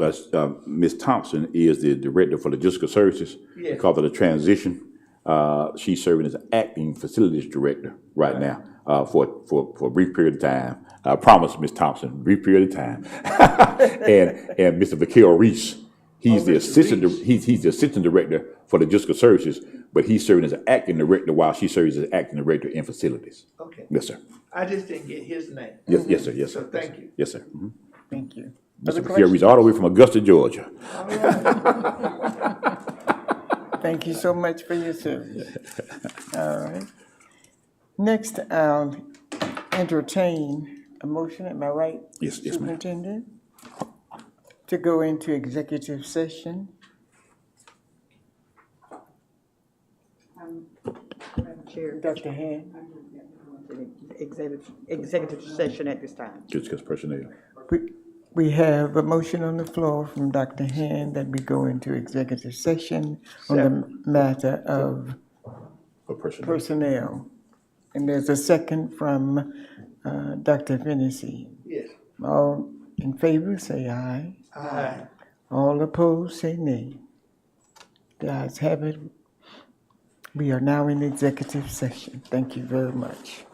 Ms. Thompson is the Director for Logistical Services. Yes. Because of the transition, she's serving as acting Facilities Director right now for a brief period of time. I promise, Ms. Thompson, brief period of time. and Mr. Vaquero Reese, he's the assistant. He's the Assistant Director for Logistical Services, but he's serving as an acting director while she serves as acting director in facilities. Okay. Yes, sir. I just didn't get his name. Yes, yes, sir. Yes, sir. So thank you. Yes, sir. Thank you. Other Mr. Pierre, he's all the way from Augusta, Georgia. Thank you so much for your service. All right. Next, I'll entertain a motion, am I right? Yes, yes, ma'am. Superintendent? To go into executive session. Madam Chair, Dr. Hand? executive session at this time. Discuss personnel. We have a motion on the floor from Dr. Hand that we go into executive session on the matter of For personnel. personnel. And there's a second from Dr. Fennessy. Yes. All in favor, say aye. Aye. All opposed, say nay. The ayes have it. We are now in executive session. Thank you very much.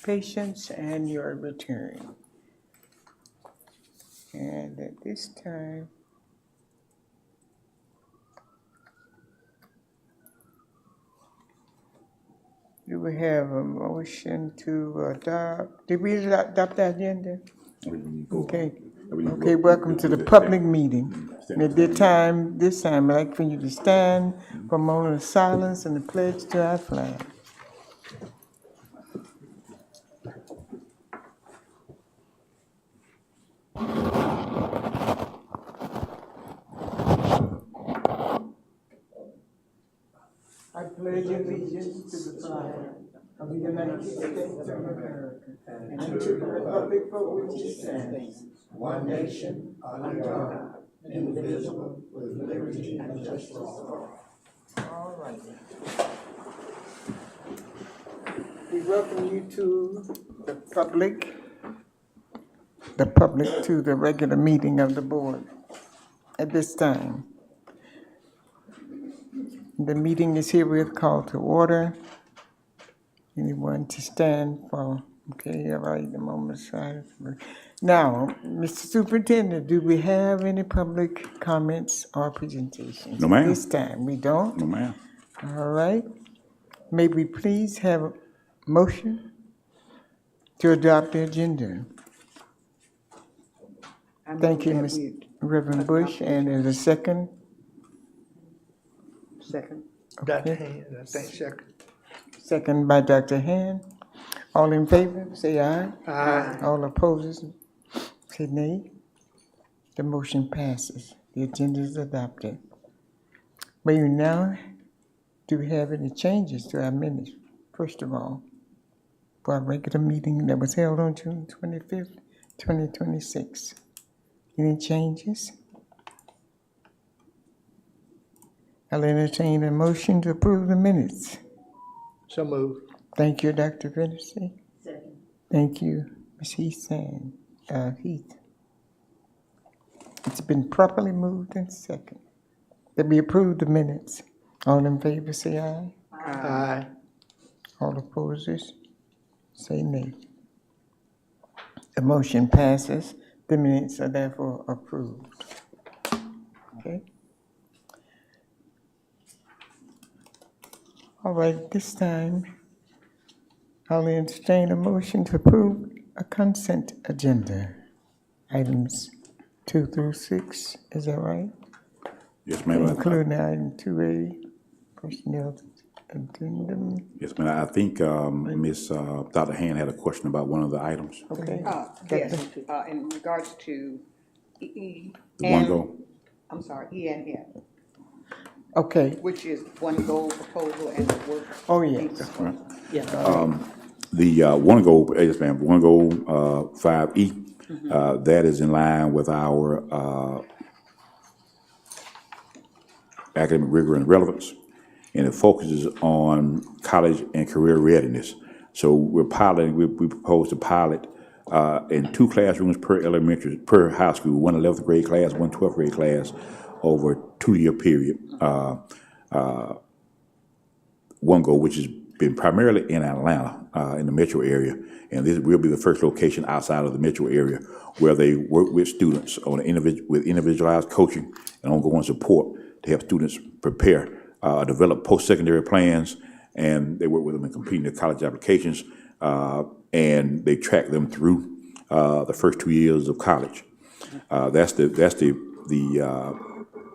patience and your return. And at this time, do we have a motion to adopt? Did we adopt the agenda? Okay. Okay, welcome to the public meeting. And at this time, I'd like for you to stand for a moment of silence and the pledge to our flag. I pledge allegiance to the flag of the United States of America and to the republic for which it stands, one nation, under God, indivisible, with liberty and justice for all. All right. We welcome you to the public to the regular meeting of the board at this time. The meeting is herewith called to order. Anyone to stand for, okay, all right, the moment of silence. Now, Mr. Superintendent, do we have any public comments or presentations? No, ma'am. This time, we don't? No, ma'am. All right. May we please have a motion to adopt the agenda? Thank you, Ms. Reverend Bush, and there's a second? Second. Dr. Okay. Hand, I think second. Second by Dr. Hand. All in favor, say aye. Aye. All opposers, say nay. The motion passes. The agenda is adopted. May we now, do we have any changes to our minutes? First of all, for our regular meeting that was held on June 25th, 2026. Any changes? I'll entertain a motion to approve the minutes. So moved. Thank you, Dr. Fennessy. Second. Thank you, Ms. Heath. It's been properly moved and second. That we approve the minutes. All in favor, say aye. Aye. All opposers, say nay. The motion passes. The minutes are therefore approved. Okay? All right, this time, I'll entertain a motion to approve a consent agenda. Items 2 through 6, is that right? Yes, ma'am. Including item 2A, personnel addendum. Yes, ma'am. I think Ms. Dr. Hand had a question about one of the items. Okay. Yes, in regards to E The one and, goal. I'm sorry, E and F, Okay, which is one goal proposal and the work. oh, yes. Right. Yeah. The one goal, yes, ma'am, one goal, 5E, that is in line with our academic rigor and relevance, and it focuses on college and career readiness. So we're piloting, we propose to pilot in 2 classrooms per high school, one 11th grade class, one 12th grade class, over a 2-year period. One goal, which has been primarily in Atlanta, in the metro area, and this will be the first location outside of the metro area where they work with students on with individualized coaching and ongoing support to help students prepare, develop post-secondary plans, and they work with them in completing their college applications, and they track them through the first 2 years of college. That's the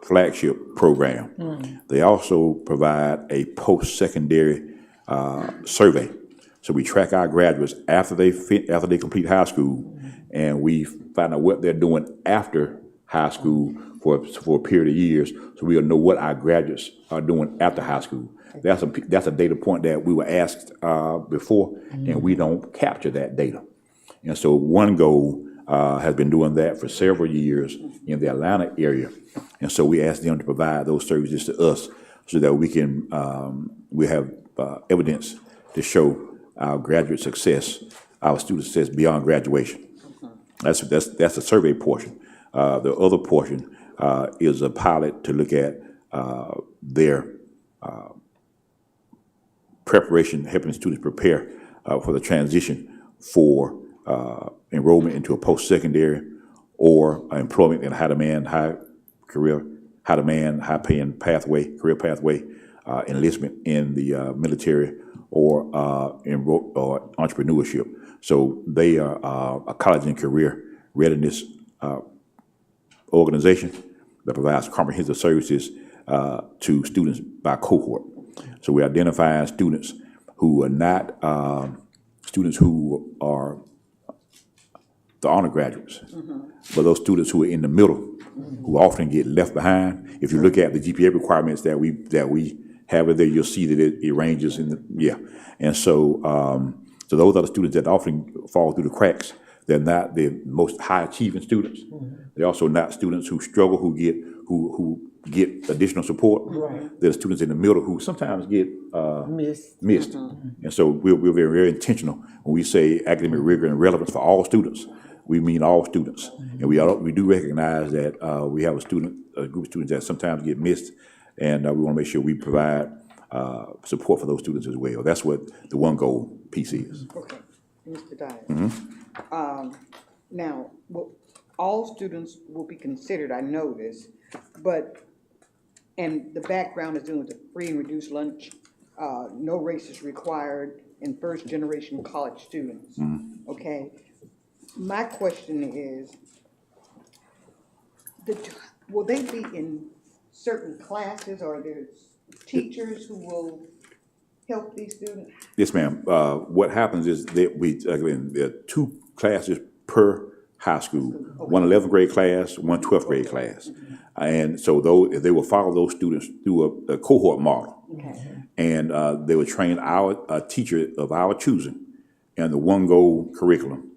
flagship program. They also provide a post-secondary survey. So we track our graduates after they complete high school, and we find out what they're doing after high school for a period of years, so we'll know what our graduates are doing after high school. That's a data point that we were asked before, and we don't capture that data. And so one goal has been doing that for several years in the Atlanta area, and so we asked them to provide those services to us so that we can we have evidence to show our graduate success, our student success beyond graduation. That's the survey portion. The other portion is a pilot to look at their preparation, helping students prepare for the transition for enrollment into a post-secondary or employment in a high demand, high demand, high paying pathway, career pathway, enlistment in the military or entrepreneurship. So they are a college and career readiness organization that provides comprehensive services to students by cohort. So we identify students who are not students who are the honor graduates, but those students who are in the middle, who often get left behind. If you look at the GPA requirements that we have in there, you'll see that it ranges in the, and so so those are the students that often fall through the cracks. They're not the most high achieving students. They're also not students who struggle, who get additional support. Right. There are students in the middle who sometimes get missed. And so we're very, very intentional when we say academic rigor and relevance for all students. We mean all students, and we do recognize that we have a group of students that sometimes get missed, and we want to make sure we provide support for those students as well. That's what the one goal piece is. Okay, Mr. Dyer. Now, all students will be considered, I know this, and the background is doing with the free and reduced lunch, no race is required, and first generation college students, okay? My question is, will they be in certain classes, or there's teachers who will help these students? Yes, ma'am. What happens is that there are 2 classes per high school, one 11th grade class, one 12th grade class. And so they will follow those students through a cohort model. Okay. And they will train a teacher of our choosing and the one goal curriculum.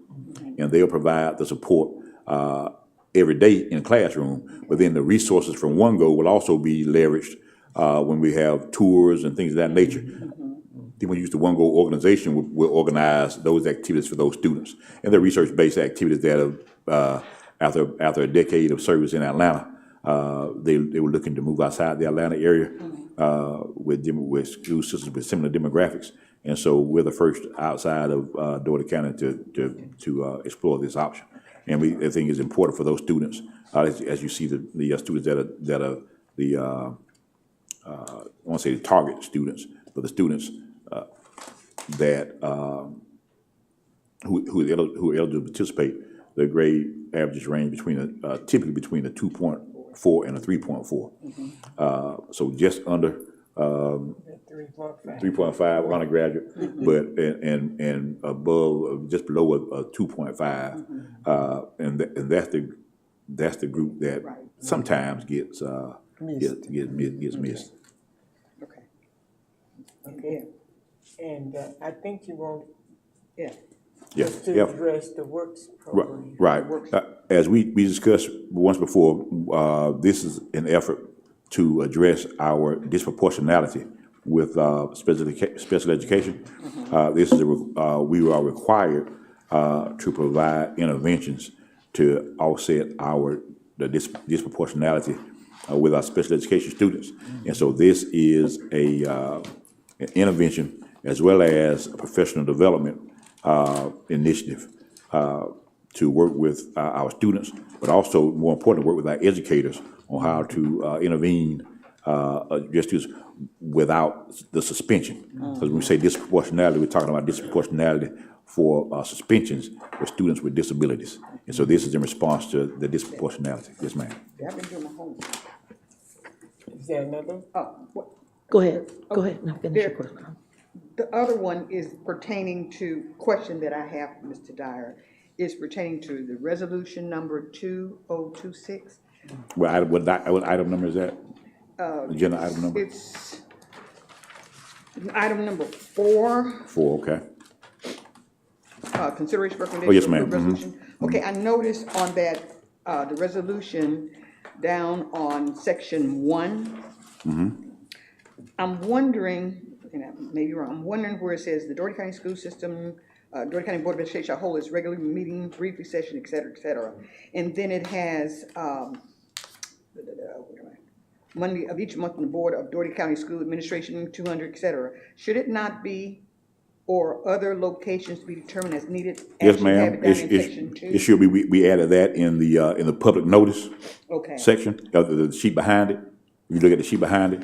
And they'll provide the support every day in the classroom, but then the resources from one goal will also be leveraged when we have tours and things of that nature. Then we use the one goal organization, we'll organize those activities for those students. And they're research-based activities that have, after a decade of service in Atlanta, they were looking to move outside the Atlanta area with school systems with similar demographics. And so we're the first outside of Dougherty County to explore this option. And I think it's important for those students, as you see the students that are the I won't say the target students, but the students that who are eligible to participate. The grade averages range typically between a 2.4 and a 3.4. So just under 3.5 undergraduate, but and above, just below a 2.5, and that's the group that sometimes gets missed. Okay. Okay. And I think you want Yeah. just to address the works program. Right. As we discussed once before, this is an effort to address our disproportionality with special education. We are required to provide interventions to offset the disproportionality with our special education students. And so this is an intervention as well as a professional development initiative to work with our students, but also, more importantly, work with our educators on how to intervene address students without the suspension. Because when we say disproportionality, we're talking about disproportionality for suspensions for students with disabilities. And so this is in response to the disproportionality. Yes, ma'am. I've been doing my homework. Is there another? What? Go ahead, now finish your question. The other one is pertaining to, question that I have, Mr. Dyer, is pertaining to the resolution number 2026. What item number is that? Agenda item number? It's item number 4. 4, okay. Consideration recommendation. Oh, yes, ma'am. Resolution. Okay, I noticed on that, the resolution down on section 1. I'm wondering, and I may be wrong, I'm wondering where it says the Dougherty County School System, Dougherty County Board of Education shall hold its regular meeting, briefly session, et cetera, et cetera. And then it has, Monday of each month on the Board of Dougherty County School Administration, 200, et cetera. Should it not be or other locations to be determined as needed? Yes, Actually have ma'am. it down in section two? It should be, we added that in the public notice Okay, section, the sheet behind it. If you look at the sheet behind it,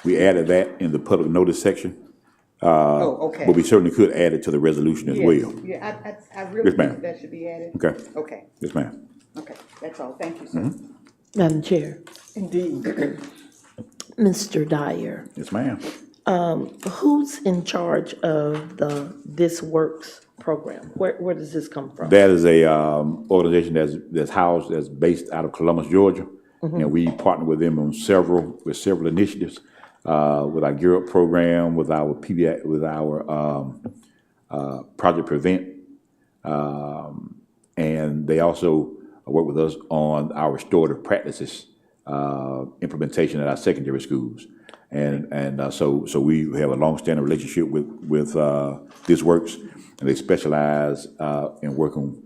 we added that in the public notice section. okay. But we certainly could add it to the resolution as Yes, well. yeah, I really Yes, ma'am. think that should be added. Okay. Okay, Yes, ma'am. okay, that's all, thank you, sir. Madam Chair, Indeed. Mr. Dyer, Yes, ma'am. who's in charge of the This Works program? Where does this come from? That is a organization that's based out of Columbus, Georgia, and we partner with them on several initiatives, with our Gear Up program, with our PBI, with our Project Prevent, and they also work with us on our restorative practices implementation at our secondary schools, and so we have a long-standing relationship with This Works, and they specialize in working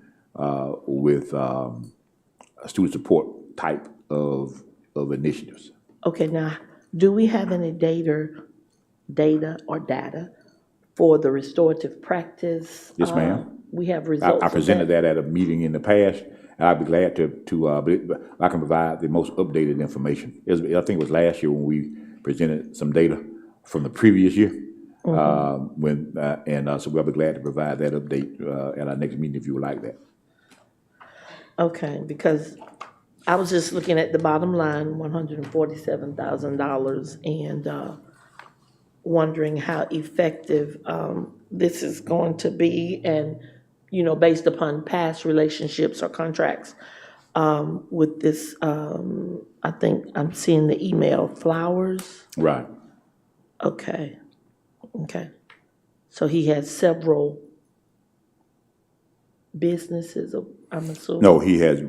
with student support type of initiatives. Okay, now, do we have any data for the restorative practice? Yes, ma'am. We have results I of presented that at a meeting in the past, and I'd be glad but I can provide the most updated information. I think it was last year when we presented some data from the previous year. So we'll be glad to provide that update at our next meeting if you would like that. Okay, because I was just looking at the bottom line, $147,000, and wondering how effective this is going to be, and, you know, based upon past relationships or contracts with this, I think I'm seeing the email, Flowers. Right. Okay. So he has several businesses, I'm assuming? No, he has,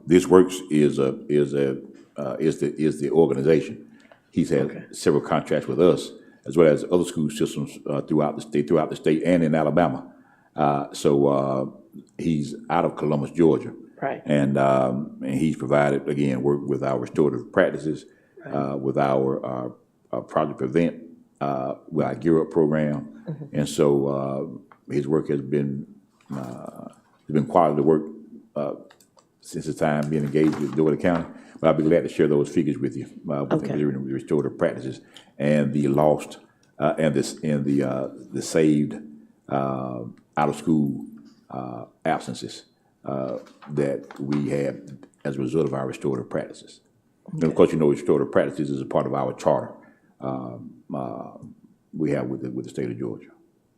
This Works is the organization. He's had several contracts with us, as well as other school systems throughout the state and in Alabama. So he's out of Columbus, Georgia. Right. And he's provided, again, work with our restorative practices, with our Project Prevent, with our Gear Up program. And so his work has been quality work since his time being engaged with Dougherty County. But I'll be glad to share those figures with you, considering the restorative practices and the lost and the saved out of school absences that we have as a result of our restorative practices. And of course, you know, restorative practices is a part of our charter we have with the state of Georgia.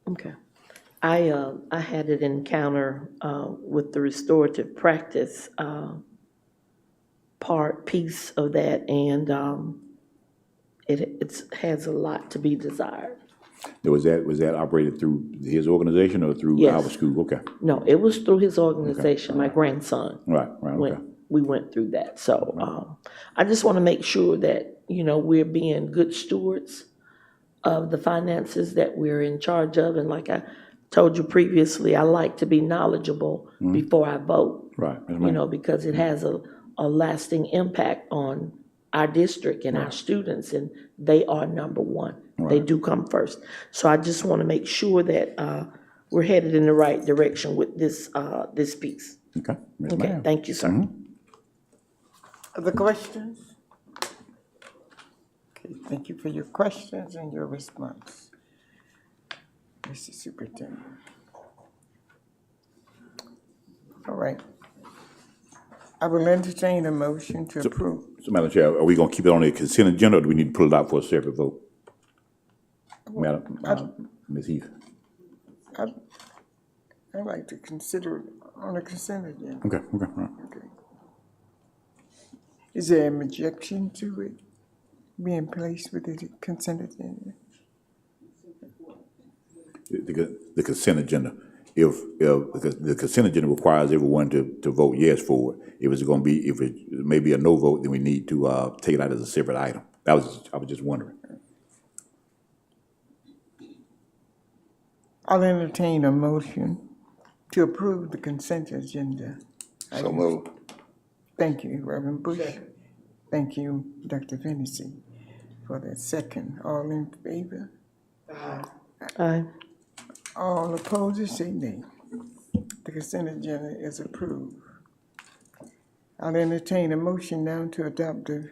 Okay. I had an encounter with the restorative practice piece of that, and it has a lot to be desired. Was that operated through his organization or through Yes. our school? Okay. No, it was through his organization, my grandson. Right, okay. We went through that. So I just want to make sure that, you know, we're being good stewards of the finances that we're in charge of. And like I told you previously, I like to be knowledgeable before I vote. Right. Yes, You ma'am. know, because it has a lasting impact on our district and our students, and they are number one. They do come first. So I just want to make sure that we're headed in the right direction with this piece. Okay. Yes, Okay, ma'am. thank you, sir. Other questions? Okay, thank you for your questions and your response, Mr. Superintendent. All right. I will entertain a motion to approve. So, Madam Chair, are we gonna keep it on the consent agenda, or do we need to pull it out for a separate vote? Madam, Ms. Heath? I'd like to consider it on the consent agenda. Okay, all right. Okay. Is there an objection to it being placed with the consent agenda? The consent agenda, if the consent agenda requires everyone to vote yes for it, if it may be a no vote, then we need to take it out as a separate item. I was just wondering. I'll entertain a motion to approve the consent agenda. So moved. Thank you, Reverend Bush. Thank you, Dr. Fennessy, for that second. All in favor? Aye. All opposed, say nay. The consent agenda is approved. I'll entertain a motion now to adopt the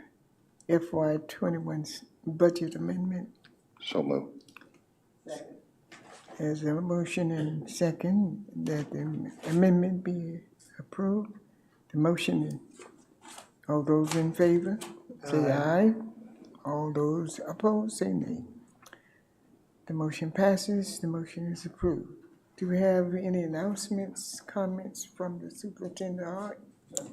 FY 21 budget amendment. So moved. There's a motion and second that the amendment be approved. The motion, all those in favor, say aye. All those opposed, say nay. The motion passes, the motion is approved. Do we have any announcements, comments from the superintendent or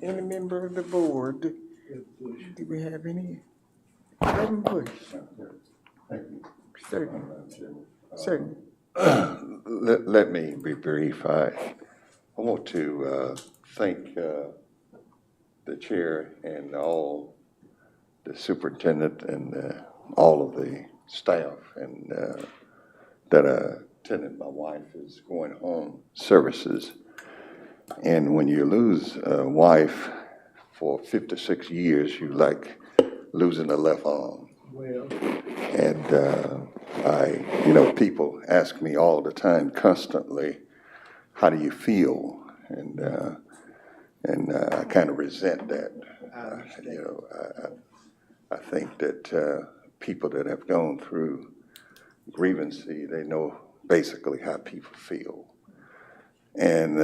any member of the board? Do we have any? Reverend Bush? Certainly. Let me be brief. I want to thank the chair and all the superintendent and all of the staff and that attended my wife's going home services. And when you lose a wife for 56 years, you like losing a left arm. Well, And people ask me all the time, constantly, how do you feel? And I kind of resent that. I think that people that have gone through grievancy, they know basically how people feel. And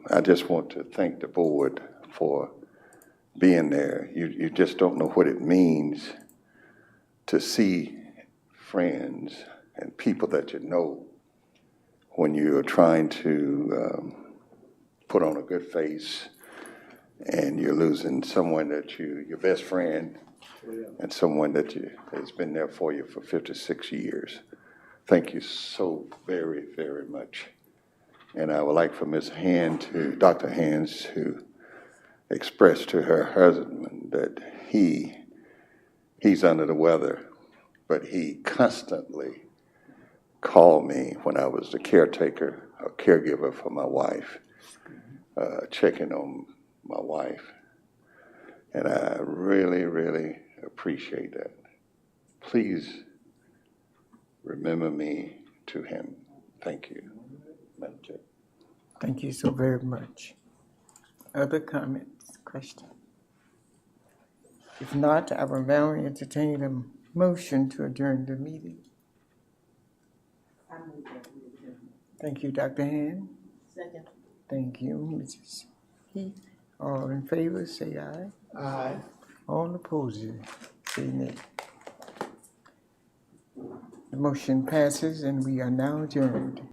I just want to thank the board for being there. You just don't know what it means to see friends and people that you know when you're trying to put on a good face and you're losing someone that your best friend and someone that has been there for you for 56 years. Thank you so very, very much. And I would like for Dr. Hands to express to her husband that he's under the weather, but he constantly called me when I was the caretaker or caregiver for my wife, checking on my wife. And I really, really appreciate that. Please remember me to him. Thank you, Madam Chair. Thank you so very much. Other comments, questions? If not, I will now entertain a motion to adjourn the meeting. Thank you, Dr. Hand. Second. Thank you, Mrs. Heath. All in favor, say aye. aye. All opposed, say nay. The motion passes and we are now adjourned.